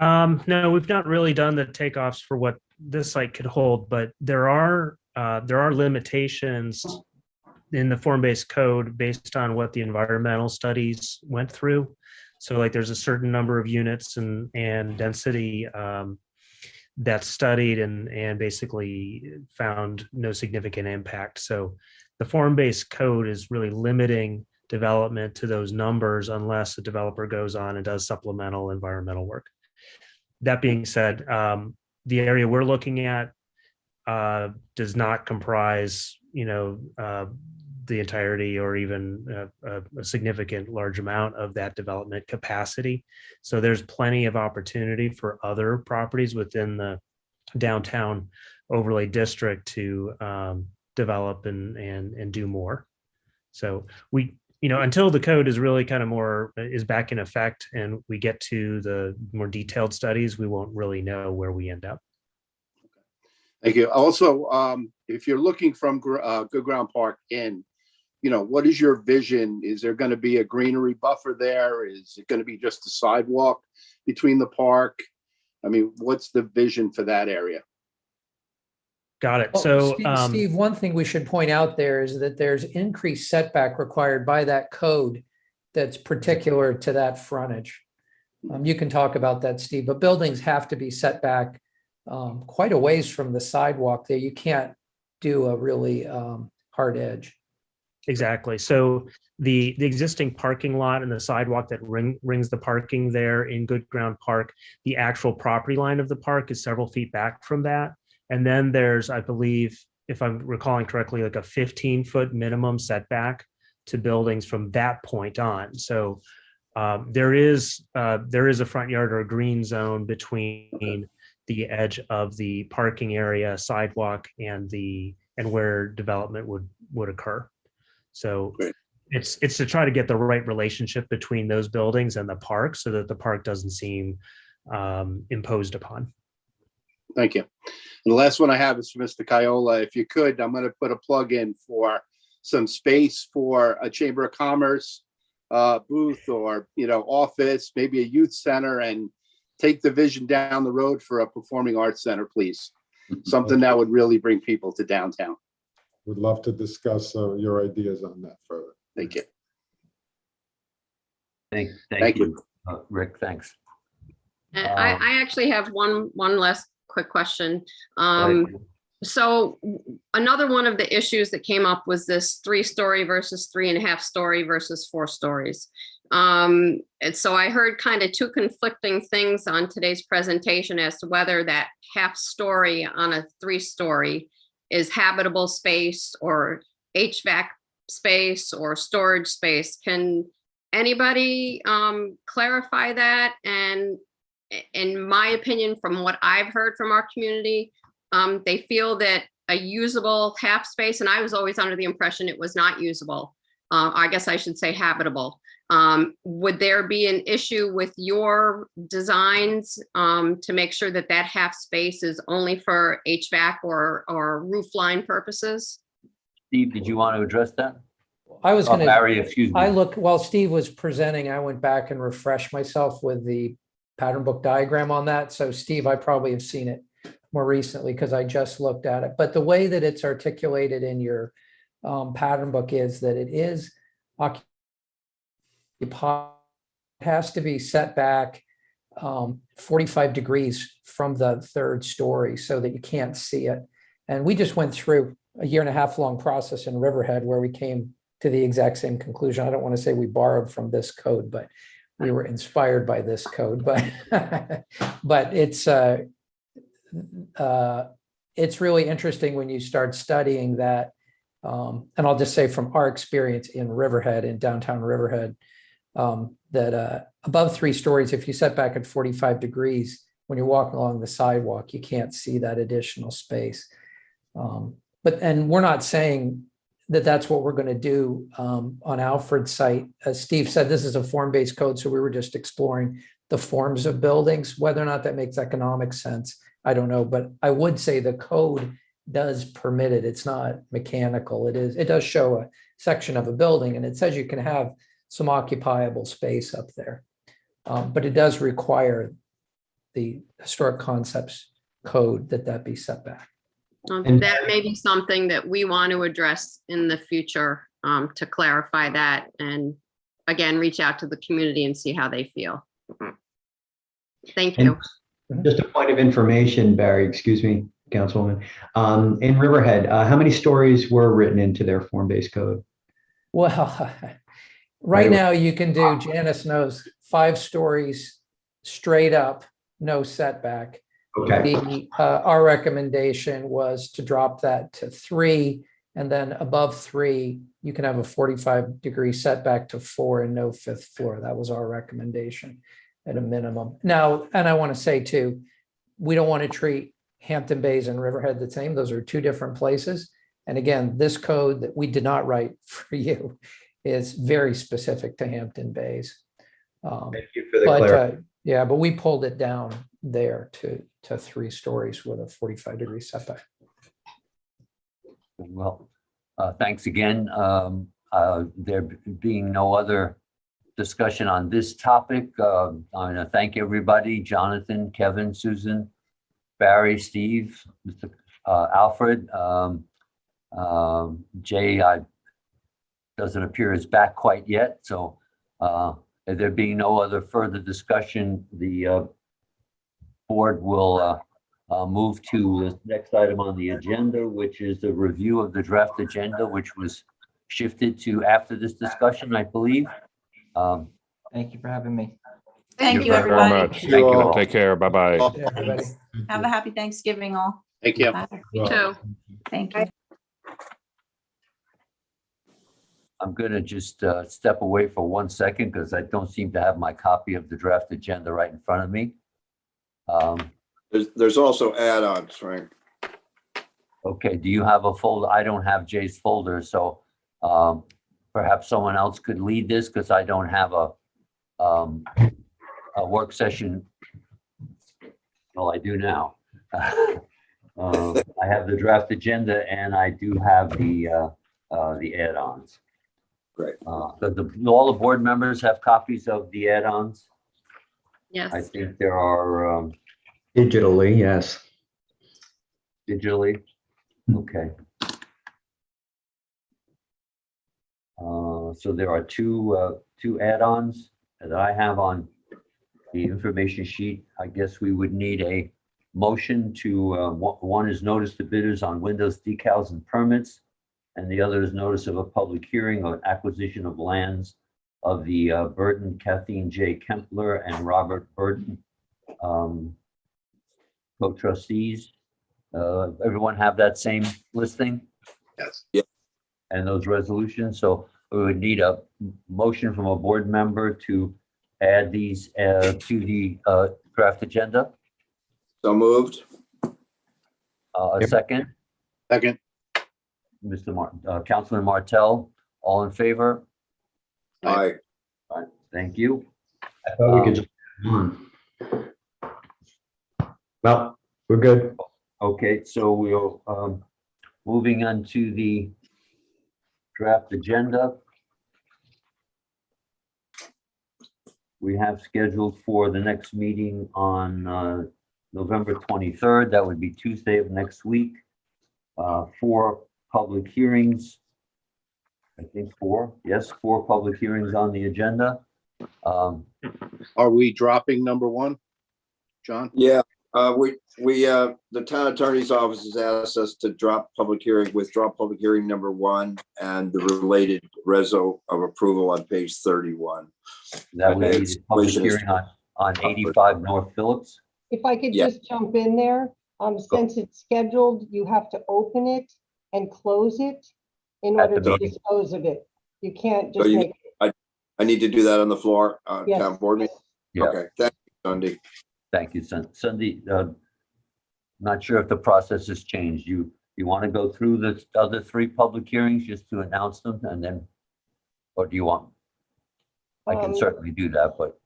No, we've not really done the takeoffs for what this site could hold, but there are limitations in the form-based code based on what the environmental studies went through. So like there's a certain number of units and density that's studied and basically found no significant impact. So the form-based code is really limiting development to those numbers unless a developer goes on and does supplemental environmental work. That being said, the area we're looking at does not comprise, the entirety or even a significant large amount of that development capacity. So there's plenty of opportunity for other properties within the downtown overlay district to develop and do more. So we, until the code is really kind of is back in effect and we get to the more detailed studies, we won't really know where we end up. Thank you. Also, if you're looking from Good Ground Park in, what is your vision? Is there going to be a greenery buffer there? Is it going to be just a sidewalk between the park? I mean, what's the vision for that area? Got it. Well, So, Steve, one thing we should point out there is that there's increased setback required by that code that's particular to that frontage. You can talk about that, Steve, but buildings have to be set back quite a ways from the sidewalk there. You can't do a really hard edge. exactly. So the existing parking lot and the sidewalk that rings the parking there in Good Ground Park, the actual property line of the park is several feet back from that. And then there's, I believe, if I'm recalling correctly, like a 15-foot minimum setback to buildings from that point on. So there is a front yard or a green zone between the edge of the parking area, sidewalk, and where development would occur. So it's to try to get the right relationship between those buildings and the park so that the park doesn't seem imposed upon. Thank you. And the last one I have is for Mr. Kiola. If you could, I'm going to put a plug in for some space for a Chamber of Commerce booth or, office, maybe a youth center, and take the vision down the road for a performing arts center, please. Something that would really bring people to downtown. Would love to discuss your ideas on that further. Thank you. Thank you. Rick, thanks. I actually have one last quick question. Right. So another one of the issues that came up was this 3-story versus 3.5-story versus 4 stories. And so I heard kind of 2 conflicting things on today's presentation as to whether that half story on a 3-story is habitable space or HVAC space or storage space. Can anybody clarify that? And in my opinion, from what I've heard from our community, they feel that a usable half space, and I was always under the impression it was not usable. I guess I should say habitable. Would there be an issue with your designs to make sure that that half space is only for HVAC or roof line purposes? Steve, did you want to address that? I was going to, Barry, excuse me. while Steve was presenting, I went back and refreshed myself with the pattern book diagram on that. So Steve, I probably have seen it more recently because I just looked at it. But the way that it's articulated in your pattern book is that it is occupied, has to be set back 45 degrees from the 3rd story so that you can't see it. And we just went through a year and a half long process in Riverhead where we came to the exact same conclusion. I don't want to say we borrowed from this code, but we were inspired by this code. But but it's really interesting when you start studying that. And I'll just say from our experience in Riverhead, in downtown Riverhead, that above 3 stories, if you set back at 45 degrees, when you're walking along the sidewalk, you can't see that additional space. And we're not saying that that's what we're going to do on Alfred's site. As Steve said, this is a form-based code, so we were just exploring the forms of buildings. Whether or not that makes economic sense, I don't know. But I would say the code does permit it. It's not mechanical. It does show a section of a building, and it says you can have some occupiable space up there. But it does require the historic concepts code that be set back. That may be something that we want to address in the future, to clarify that, and again, reach out to the community and see how they feel. Thank you. And just a point of information, Barry, excuse me, Councilwoman. In Riverhead, how many stories were written into their form-based code? Well, right now you can do, Janice knows, 5 stories straight up, no setback. Okay. Our recommendation was to drop that to 3, and then above 3, you can have a 45-degree setback to 4 and no 5th floor. That was our recommendation at a minimum. Now, and I want to say too, we don't want to treat Hampton Bays and Riverhead the same. Those are 2 different places. And again, this code that we did not write for you is very specific to Hampton Bays. Thank you for the clarity. Yeah, but we pulled it down there to 3 stories with a 45-degree setback. Well, thanks again. There being no other discussion on this topic, I want to thank everybody, Jonathan, Kevin, Susan, Barry, Steve, Mr. Alfred. Jay doesn't appear is back quite yet, so there being no other further discussion, the board will move to the next item on the agenda, which is the review of the draft agenda, which was shifted to after this discussion, I believe. Thank you for having me. Thank you, very everybody. much. Thank you. Take care. Bye-bye. Yeah, everybody. Have a happy Thanksgiving all. Thank you. Bye. You too. Thank you. I'm going to just step away for 1 second because I don't seem to have my copy of the draft agenda right in front of me. There's also add-ons, Frank. Okay, do you have a folder? I don't have Jay's folder, so perhaps someone else could lead this because I don't have a work session. Well, I do now. I have the draft agenda and I do have the add-ons. Great. All the board members have copies of the add-ons? Yes. I think there are Digitally, yes. digitally. Okay. So there are two add-ons that I have on the information sheet. I guess we would need a motion to, one is notice to bidders on windows, decals, and permits, and the other is notice of a public hearing on acquisition of lands of the Burton, Kathleen J. Kempler, and Robert Burton, co-trustees. Everyone have that same listing? Yes. Yeah. And those resolutions, so we would need a motion from a board member to add these to the draft agenda. So moved. A second, Second. Councilman Martell, all in favor? Aye. All right, thank you. I thought we could just. Well, we're good. Okay, so we'll moving on to the draft agenda. We have scheduled for the next meeting on November 23rd. That would be Tuesday of next week. 4 public hearings. I think 4. Yes, 4 public hearings on the agenda. Are we dropping number 1, John? Yeah, The town attorney's office has asked us to withdraw public hearing number 1 and the related reso of approval on page 31. That would be And the public explanation is- hearing on 85 North Phillips. If I could Yeah. just jump in there, since it's scheduled, you have to open it and close it in At order the to meeting. dispose of it. You can't So just you- make, I need to do that on the floor, Yes. town board meeting? Yeah. Okay, thank you, Sunday. Thank you, Cindy. Not sure if the process has changed. You want to go through the other 3 public hearings just to announce them and then, or do you want? I can certainly do that, but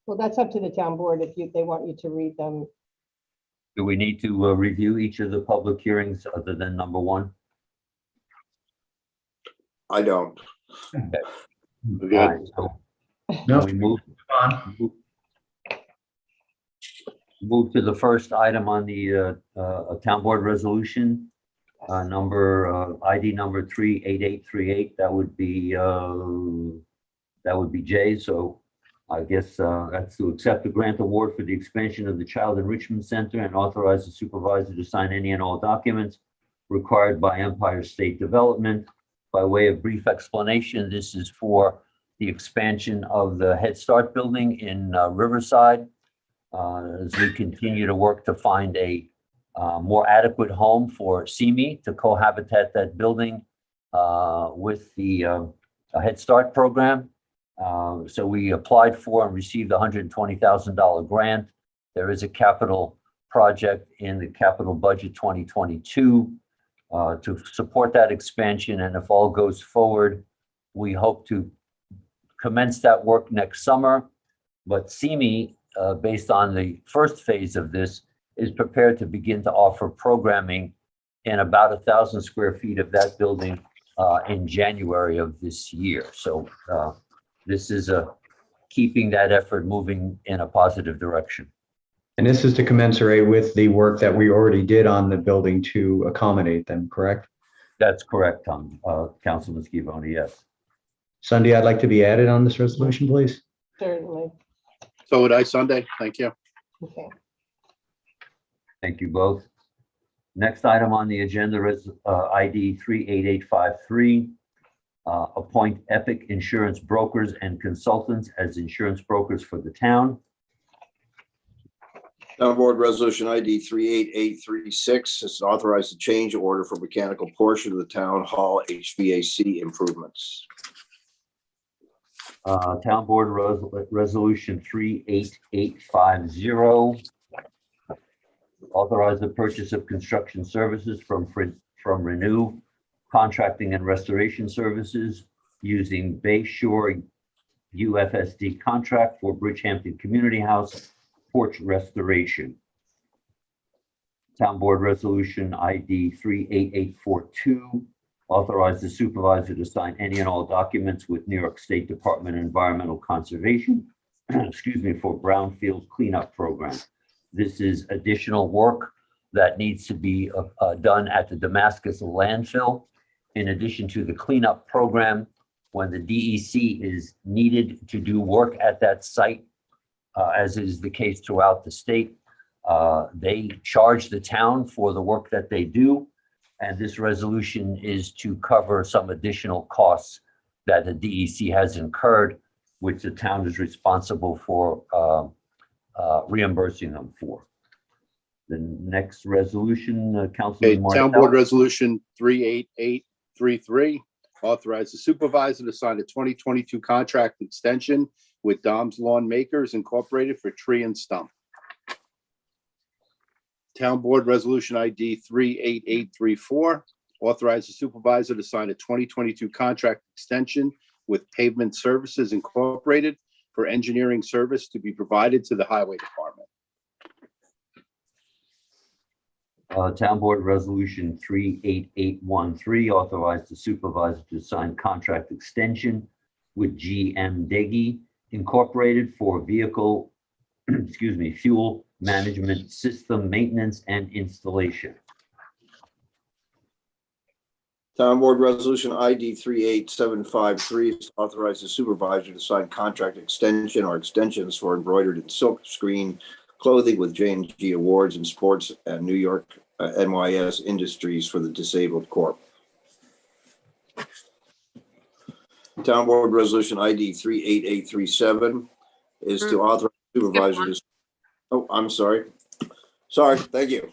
well, that's up to the town board if they want you to read them. do we need to review each of the public hearings other than number 1? I don't. Okay. Good. All right, so No. we move to the first item on the town board resolution, number ID number 38838. That would be Jay. So I guess that's to accept the grant award for the expansion of the Child Enrichment Center and authorize the supervisor to sign any and all documents required by Empire State Development. By way of brief explanation, this is for the expansion of the Head Start building in Riverside. As we continue to work to find a more adequate home for CME to cohabitat that building with the Head Start program. So we applied for and received a $120,000 grant. There is a capital project in the capital budget 2022 to support that expansion. And if all goes forward, we hope to commence that work next summer. But CME, based on the first phase of this, is prepared to begin to offer programming in about 1,000 square feet of that building in January of this year. So this is keeping that effort moving in a positive direction. And this is to commensurate with the work that we already did on the building to accommodate them, correct? That's correct, Councilman Scavone, yes. Sunday, I'd like to be added on this resolution, please. Certainly. So would I, Sunday. Thank you. Okay. Thank you both. Next item on the agenda is ID 38853. Appoint Epic Insurance Brokers and Consultants as insurance brokers for the town. Town board resolution ID 38836 is to authorize the change order for mechanical portion of the town hall HVAC improvements. Town board resolution 38850. Authorize the purchase of construction services from Renew Contracting and Restoration Services using Bay Shore UFSD contract for Bridgehampton Community House porch restoration. Town board resolution ID 38842. Authorize the supervisor to sign any and all documents with New York State Department of Environmental Conservation, for Brownfield cleanup program. This is additional work that needs to be done at the Damascus landfill. In addition to the cleanup program, when the DEC is needed to do work at that site, as is the case throughout the state, they charge the town for the work that they do. And this resolution is to cover some additional costs that the DEC has incurred, which the town is responsible for reimbursing them for. The next resolution, Councilman Okay, Town Martell. Board Resolution 38833, authorize the supervisor to sign a 2022 contract extension with Dom's Lawn Makers Incorporated for tree and stump. Town Board Resolution ID 38834, authorize the supervisor to sign a 2022 contract extension with Pavement Services Incorporated for engineering service to be provided to the Highway Department. Town Board Resolution 38813, authorize the supervisor to sign contract extension with GM Deggy Incorporated for vehicle, fuel management system maintenance and installation. Town board resolution ID 38753 authorize the supervisor to sign contract extension or extensions for embroidered and silk screen clothing with J&G Awards in Sports and New York NYS Industries for the Disabled Corp. Town Board Resolution ID 38837 is to authorize supervisor to, oh, I'm sorry. Sorry, thank you.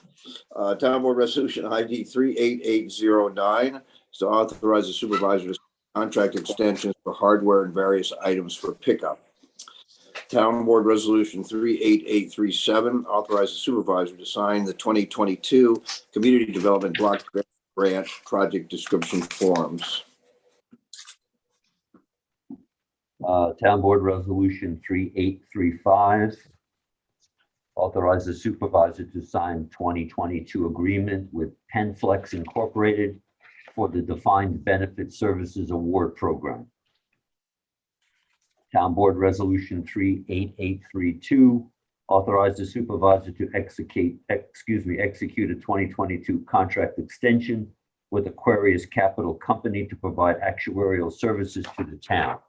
Town Board Resolution ID 38809 is to authorize the supervisor to contract extensions for hardware and various items for pickup. Town Board Resolution 38837 authorizes the supervisor to sign the 2022 Community Development Block Grant Project Description Forms. Town Board Resolution 3835 authorize the supervisor to sign 2022 agreement with Penflex Incorporated for the Defined Benefit Services Award Program. Town Board Resolution 38832 authorize the supervisor to execute a 2022 contract extension with Aquarius Capital Company to provide actuarial services to the town.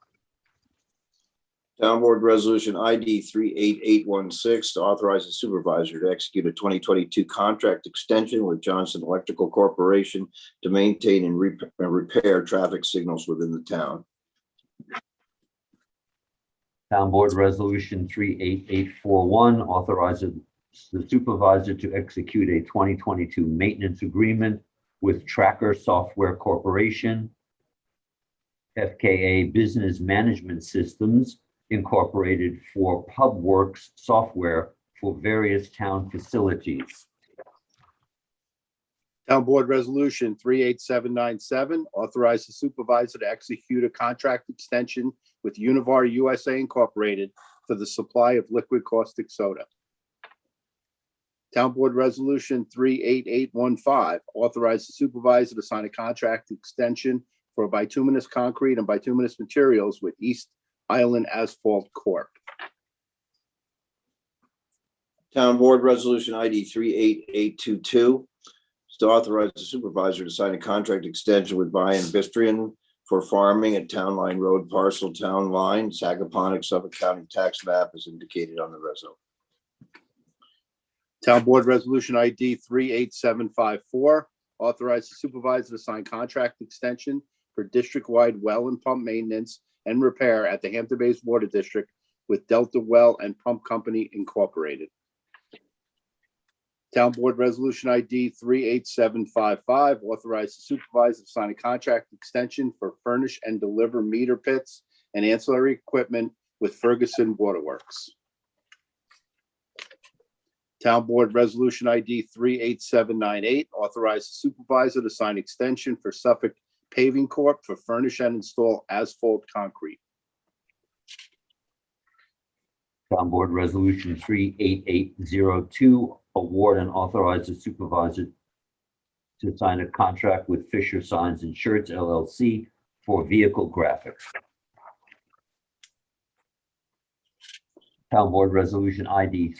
Town Board Resolution ID 38816 to authorize the supervisor to execute a 2022 contract extension with Johnson Electrical Corporation to maintain and repair traffic signals within the town. Town Board Resolution 38841 authorizes the supervisor to execute a 2022 maintenance agreement with Tracker Software Corporation, FKA Business Management Systems Incorporated, for PubWorks software for various town facilities. Town Board Resolution 38797 authorizes the supervisor to execute a contract extension with Univar USA Incorporated for the supply of liquid caustic soda. Town Board Resolution 38815 authorizes the supervisor to sign a contract extension for bituminous concrete and bituminous materials with East Island Asphalt Corp. Town Board Resolution ID 38822 is to authorize the supervisor to sign a contract extension with Brian Bistrian for farming at Town Line Road, parcel Town Line, Sagaponack, Suffolk County tax map as indicated on the reso. Town Board Resolution ID 38754 authorizes the supervisor to sign contract extension for district-wide well and pump maintenance and repair at the Hampton Bays Water District with Delta Well and Pump Company Incorporated. Town Board Resolution ID 38755 authorizes the supervisor to sign a contract extension for furnish and deliver meter pits and ancillary equipment with Ferguson Waterworks. Town Board Resolution ID 38798 authorizes the supervisor to sign extension for Suffolk Paving Corp. For furnish and install asphalt concrete. Town Board Resolution 38802 award and authorize the supervisor to sign a contract with Fisher Signs and Shirts LLC for vehicle graphics. Town Board Resolution ID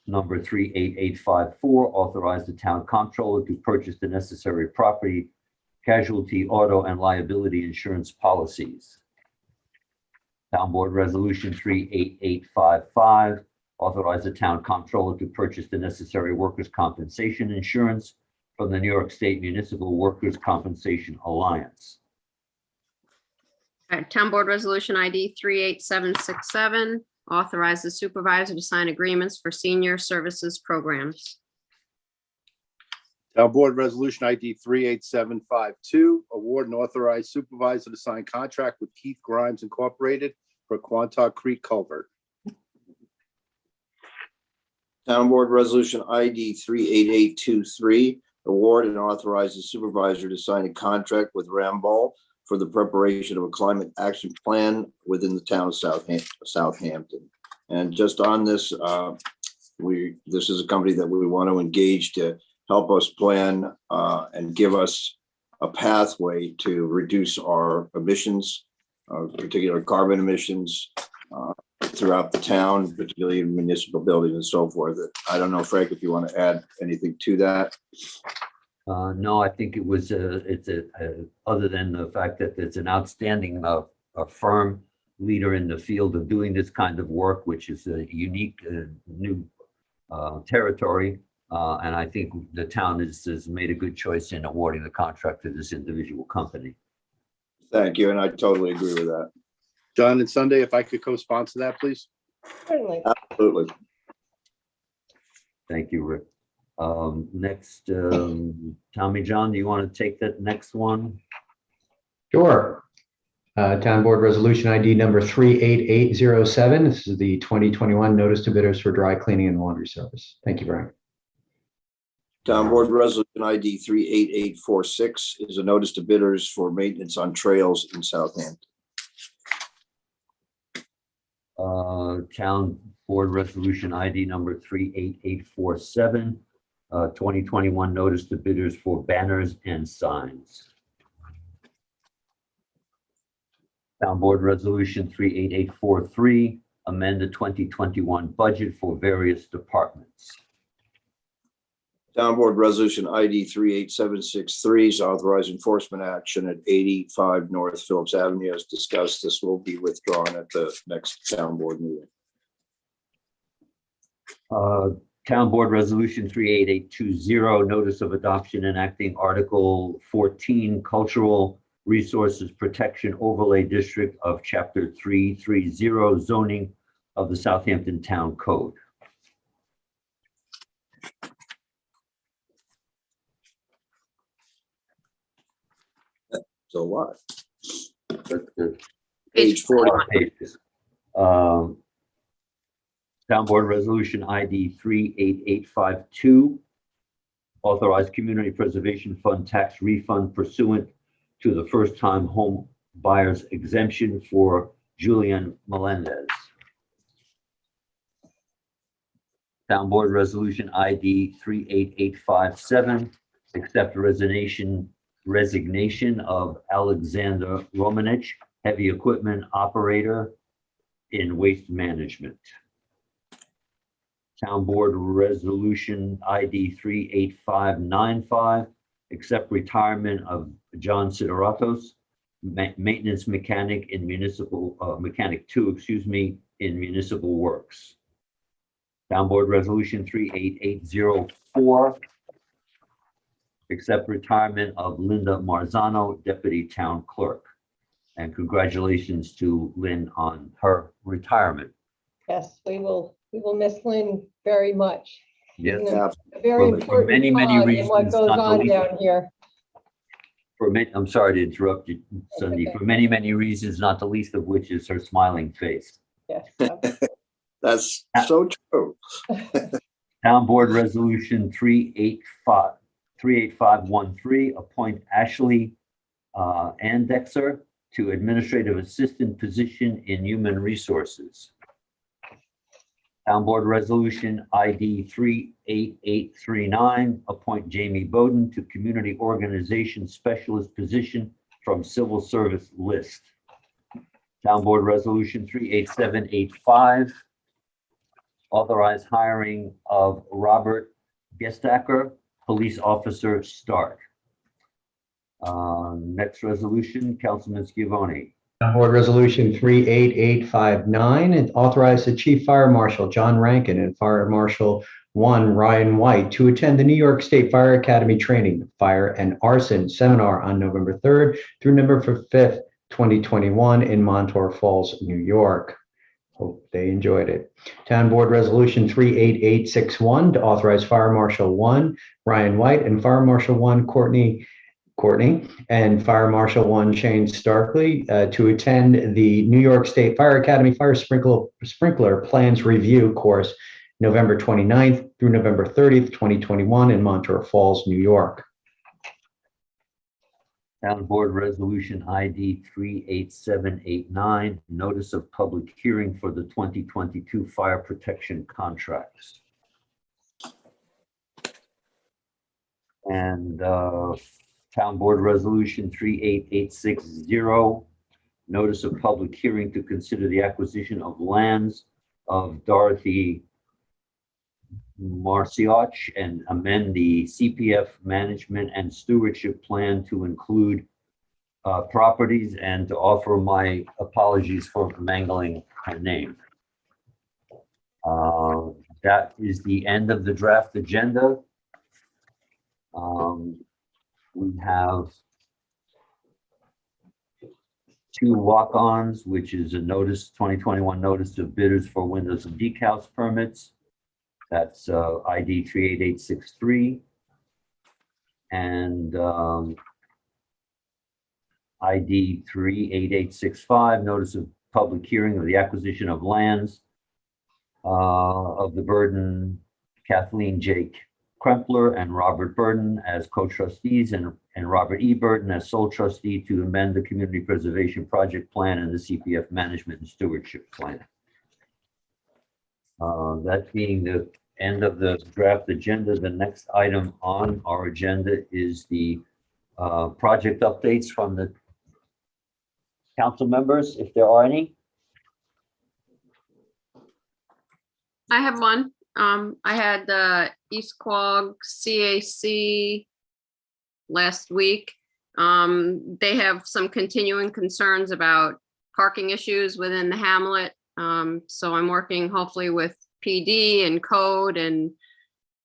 number 38854 authorize the town comptroller to purchase the necessary property, casualty, auto, and liability insurance policies. Town Board Resolution 38855 authorize the town comptroller to purchase the necessary workers' compensation insurance from the New York State Municipal Workers' Compensation Alliance. All right, Town Board Resolution ID 38767 authorize the supervisor to sign agreements for senior services programs. Town Board Resolution ID 38752 award and authorize supervisor to sign contract with Keith Grimes Incorporated for Quantock Creek Culvert. Town Board Resolution ID 38823 award and authorize the supervisor to sign a contract with Ramball for the preparation of a climate action plan within the town of Southampton. And just on this, this is a company that we want to engage to help us plan and give us a pathway to reduce our emissions, particular carbon emissions throughout the town, particularly in municipal buildings and so forth. I don't know, Frank, if you want to add anything to that. No, I think it was other than the fact that it's an outstanding a firm leader in the field of doing this kind of work, which is a unique new territory. And I think the town has made a good choice in awarding the contract to this individual company. Thank you, and I totally agree with that. John and Sunday, if I could co-sponsor that, please. Certainly. Absolutely. Thank you, Rick. Next, Tommy John, do you want to take that next one? Sure. Town Board Resolution ID number 38807. This is the 2021 notice to bidders for dry cleaning and laundry service. Thank you, Brian. Town Board Resolution ID 38846 is a notice to bidders for maintenance on trails in Southampton. Town Board Resolution ID number 38847, 2021 notice to bidders for banners and signs. Town Board Resolution 38843, amend the 2021 budget for various departments. Town Board Resolution ID 38763 is authorize enforcement action at 85 North Phillips Avenue. As discussed, this will be withdrawn at the next Town Board meeting. Town Board Resolution 38820, notice of adoption enacting Article 14, Cultural Resources Protection Overlay District of Chapter 330 zoning of the Southampton Town Code. So what? Page 41. Pages. Town Board Resolution ID 38852, authorize Community Preservation Fund tax refund pursuant to the first-time home buyer's exemption for Julian Melendez. Town Board Resolution ID 38857, accept resignation of Alexander Romanich, heavy equipment operator in waste management. Town Board Resolution ID 38595, accept retirement of John Sideratos, maintenance mechanic in municipal, mechanic 2, in municipal works. Town Board Resolution 38804, accept retirement of Linda Marzano, Deputy Town Clerk. And congratulations to Lynn on her retirement. Yes, we will miss Lynn very much. Yes. You know, a very For important many cog in reasons, what goes not the on least down here. I'm sorry to interrupt you, Cindy. okay. For many reasons, not the least of which is her smiling face. Yes. That's so true. Town Board Resolution 38513, appoint Ashley Andexer to Administrative Assistant position in Human Resources. Town Board Resolution ID 38839, appoint Jamie Bowden to Community Organization Specialist position from Civil Service list. Town Board Resolution 38785, authorize hiring of Robert Gestacker, Police Officer Start. Next resolution, Councilman Scavone. Board Resolution 38859, and authorize the Chief Fire Marshal John Rankin and Fire Marshal 1 Ryan White to attend the New York State Fire Academy Training Fire and Arson Seminar on November 3rd through November 5th, 2021 in Montour Falls, New York. Hope they enjoyed it. Town Board Resolution 38861 to authorize Fire Marshal 1 Ryan White and Fire Marshal 1 Courtney and Fire Marshal 1 Shane Starkley to attend the New York State Fire Academy Fire Sprinkler Plans Review course November 29th through November 30th, 2021 in Montour Falls, New York. Town Board Resolution ID 38789, notice of public hearing for the 2022 fire protection contracts. And Town Board Resolution 38860, notice of public hearing to consider the acquisition of lands of Dorothy Marciach and amend the CPF management and stewardship plan to include properties, and to offer my apologies for mangling her name. That is the end of the draft agenda. We have 2 walk-ons, which is a notice, 2021 notice of bidders for windows and decals permits. That's ID 38863 and ID 38865, notice of public hearing of the acquisition of lands of the Burden, Kathleen J. Krempler and Robert Burden as co-trustees and Robert E. Burden as sole trustee to amend the Community Preservation Project Plan and the CPF Management and Stewardship Plan. That being the end of the draft agenda, the next item on our agenda is the project updates from the council members, if there are any. I have one. I had the East Quogue CAC last week. They have some continuing concerns about parking issues within the hamlet. So I'm working hopefully with PD and code and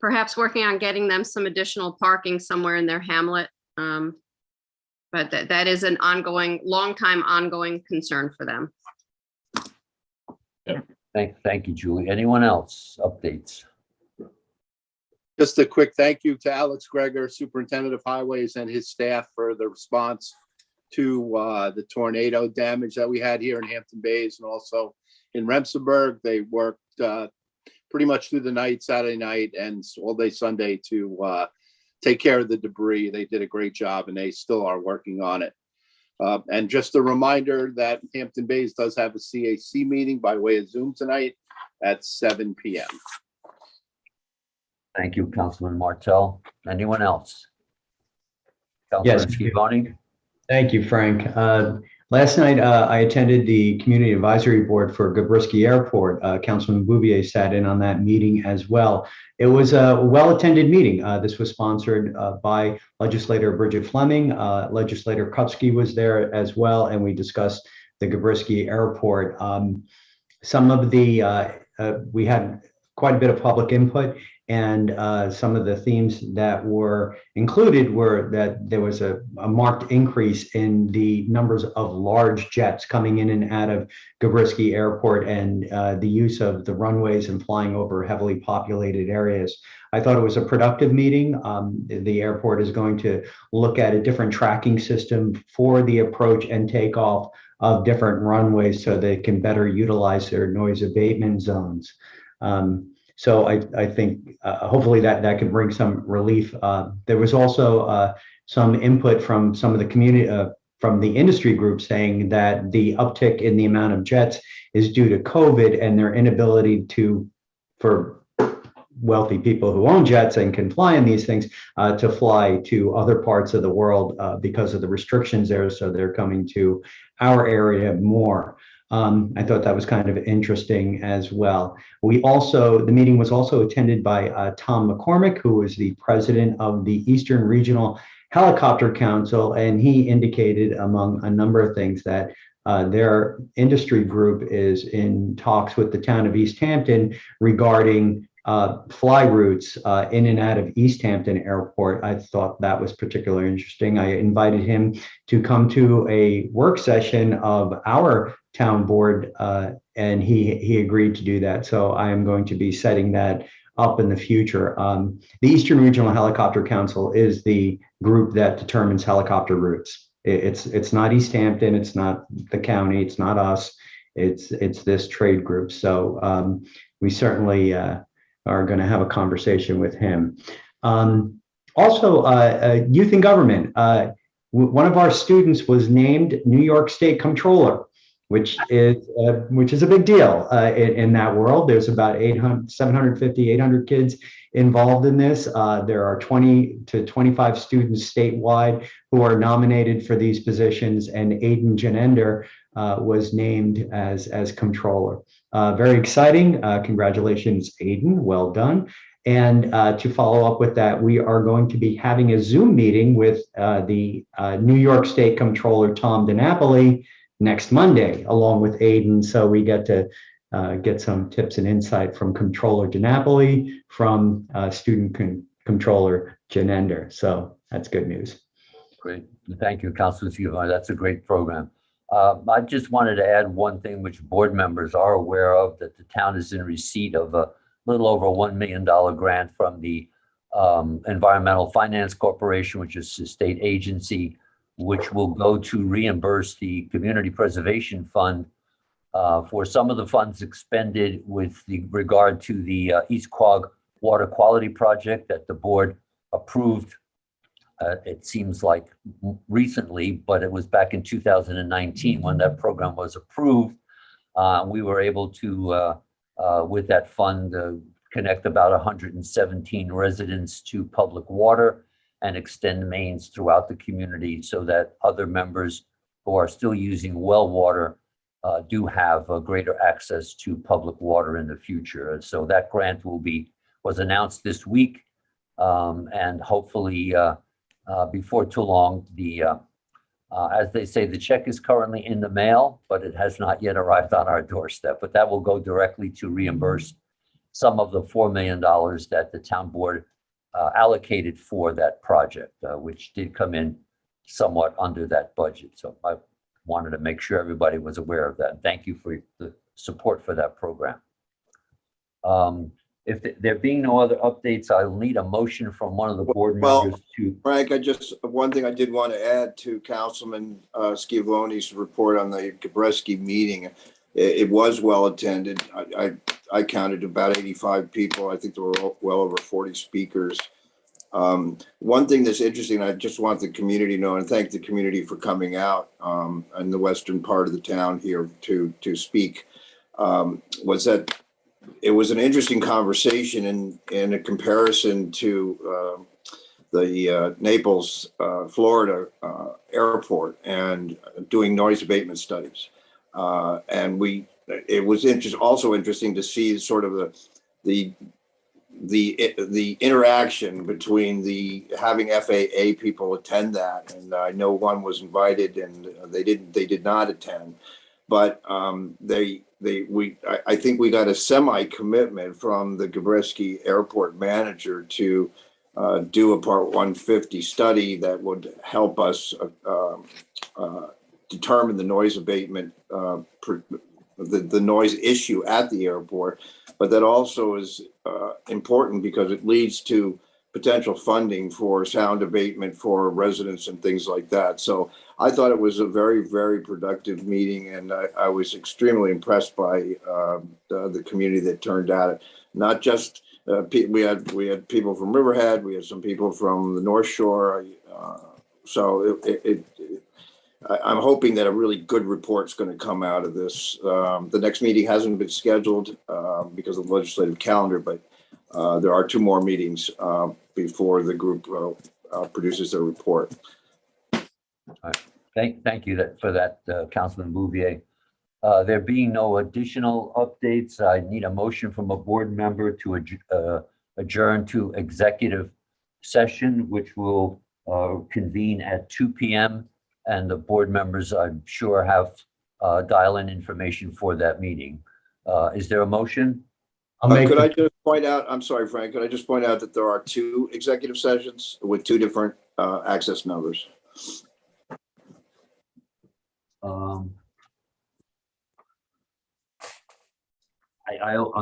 perhaps working on getting them some additional parking somewhere in their hamlet. But that is an ongoing, long time ongoing concern for them. Thank you, Julie. Anyone else? Updates? Just a quick thank you to Alex Greger, Superintendent of Highways, and his staff for the response to the tornado damage that we had here in Hampton Bays and also in Remsenburg. They worked pretty much through the night, Saturday night, and all day Sunday to take care of the debris. They did a great job, and they still are working on it. And just a reminder that Hampton Bays does have a CAC meeting by way of Zoom tonight at 7 p.m. Thank you, Councilman Martell. Anyone else? Yes. Councilman Scavone? Thank you, Frank. Last night, I attended the Community Advisory Board for Gabrisky Airport. Councilman Bouvier sat in on that meeting as well. It was a well-attended meeting. This was sponsored by Legislator Bridget Fleming. Legislator Kupsky was there as well, and we discussed the Gabrisky Airport. Some of the, we had quite a bit of public input, and some of the themes that were included were that there was a marked increase in the numbers of large jets coming in and out of Gabrisky Airport and the use of the runways and flying over heavily populated areas. I thought it was a productive meeting. The airport is going to look at a different tracking system for the approach and takeoff of different runways so they can better utilize their noise abatement zones. So I think hopefully that can bring some relief. There was also some input from some of the community, from the industry group, saying that the uptick in the amount of jets is due to COVID and their inability for wealthy people who own jets and can fly in these things to fly to other parts of the world because of the restrictions there. So they're coming to our area more. I thought that was kind of interesting as well. The meeting was also attended by Tom McCormick, who is the president of the Eastern Regional Helicopter Council, and he indicated, among a number of things, that their industry group is in talks with the town of East Hampton regarding fly routes in and out of East Hampton Airport. I thought that was particularly interesting. I invited him to come to a work session of our town board, and he agreed to do that. So I am going to be setting that up in the future. The Eastern Regional Helicopter Council is the group that determines helicopter routes. It's not East Hampton, it's not the county, it's not us, it's this trade group. So we certainly are going to have a conversation with him. Also, youth in government. One of our students was named New York State Comptroller, which is a big deal in that world. There's about 750, 800 kids involved in this. There are 20 to 25 students statewide who are nominated for these positions, and Aiden Janender was named as Comptroller. Very exciting. Congratulations, Aiden. Well done. And to follow up with that, we are going to be having a Zoom meeting with the New York State Comptroller, Tom DiNapoli, next Monday, along with Aiden. So we get to get some tips and insight from Controller DiNapoli, from Student Controller Janender. So that's good news. Great. Thank you, Councilor Giovanni. That's a great program. I just wanted to add one thing which board members are aware of, that the town is in receipt of a little over $1 million grant from the Environmental Finance Corporation, which is a state agency, which will go to reimburse the Community Preservation Fund for some of the funds expended with regard to the East Quogue Water Quality Project that the board approved. It seems like recently, but it was back in 2019 when that program was approved. We were able to, with that fund, connect about 117 residents to public water and extend mains throughout the community so that other members who are still using well water do have greater access to public water in the future. So that grant was announced this week, and hopefully before too long, as they say, the check is currently in the mail, but it has not yet arrived on our doorstep. But that will go directly to reimburse some of the $4 million that the town board allocated for that project, which did come in somewhat under that budget. So I wanted to make sure everybody was aware of that. And thank you for the support for that program. If there being no other updates, I'll need a motion from one of the board members to. Frank, one thing I did want to add to Councilman Schiavone's report on the Gabrisky meeting. It was well attended. I counted about 85 people. I think there were well over 40 speakers. One thing that's interesting, I just want the community to know, and thank the community for coming out in the western part of the town here to speak, was that it was an interesting conversation in a comparison to the Naples, Florida airport and doing noise abatement studies. And it was also interesting to see sort of the interaction between having FAA people attend that. And I know one was invited and they did not attend, but I think we got a semi-commitment from the Gabrisky airport manager to do a Part 150 study that would help us determine the noise abatement, the noise issue at the airport. But that also is important because it leads to potential funding for sound abatement for residents and things like that. So I thought it was a very, very productive meeting, and I was extremely impressed by the community that turned out. Not just we had people from Riverhead, we had some people from the North Shore. So I'm hoping that a really good report's going to come out of this. The next meeting hasn't been scheduled because of the legislative calendar, but there are 2 more meetings before the group produces their report. All right. Thank you for that, Councilman Bouvier. There being no additional updates, I need a motion from a board member to adjourn to executive session, which will convene at 2 p.m. And the board members, I'm sure, have dial-in information for that meeting. Is there a motion? Could I just point out, I'm sorry, Frank, could I just point out that there are 2 executive sessions with 2 different access numbers?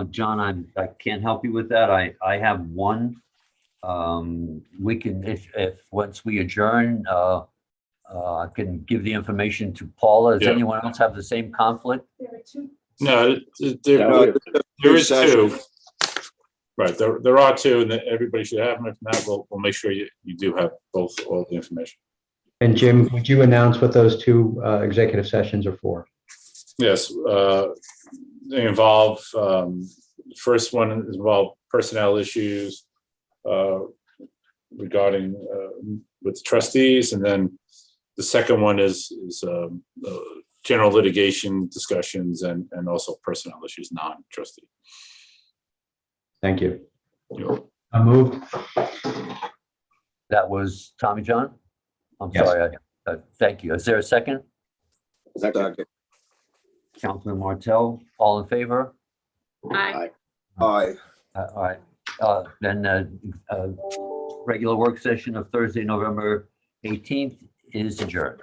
John, I can't help you with that. I have one. We can, if once we adjourn, I can give the information to Paula. Does anyone else have the same conflict? No, there is 2. Right, there are 2, and everybody should have them. If not, we'll make sure you do have all the information. And Jim, would you announce what those 2 executive sessions are for? Yes, they involve, first one involve personnel issues regarding with trustees, and then the second one is general litigation discussions and also personnel issues, non-trustee. Thank you. Sure. I move. That was Tommy John? I'm Yes. sorry. Thank you. Is there a second? Second. Councilman Martell, all in favor? Aye. Aye. All right, then regular work session of Thursday, November 18th is adjourned.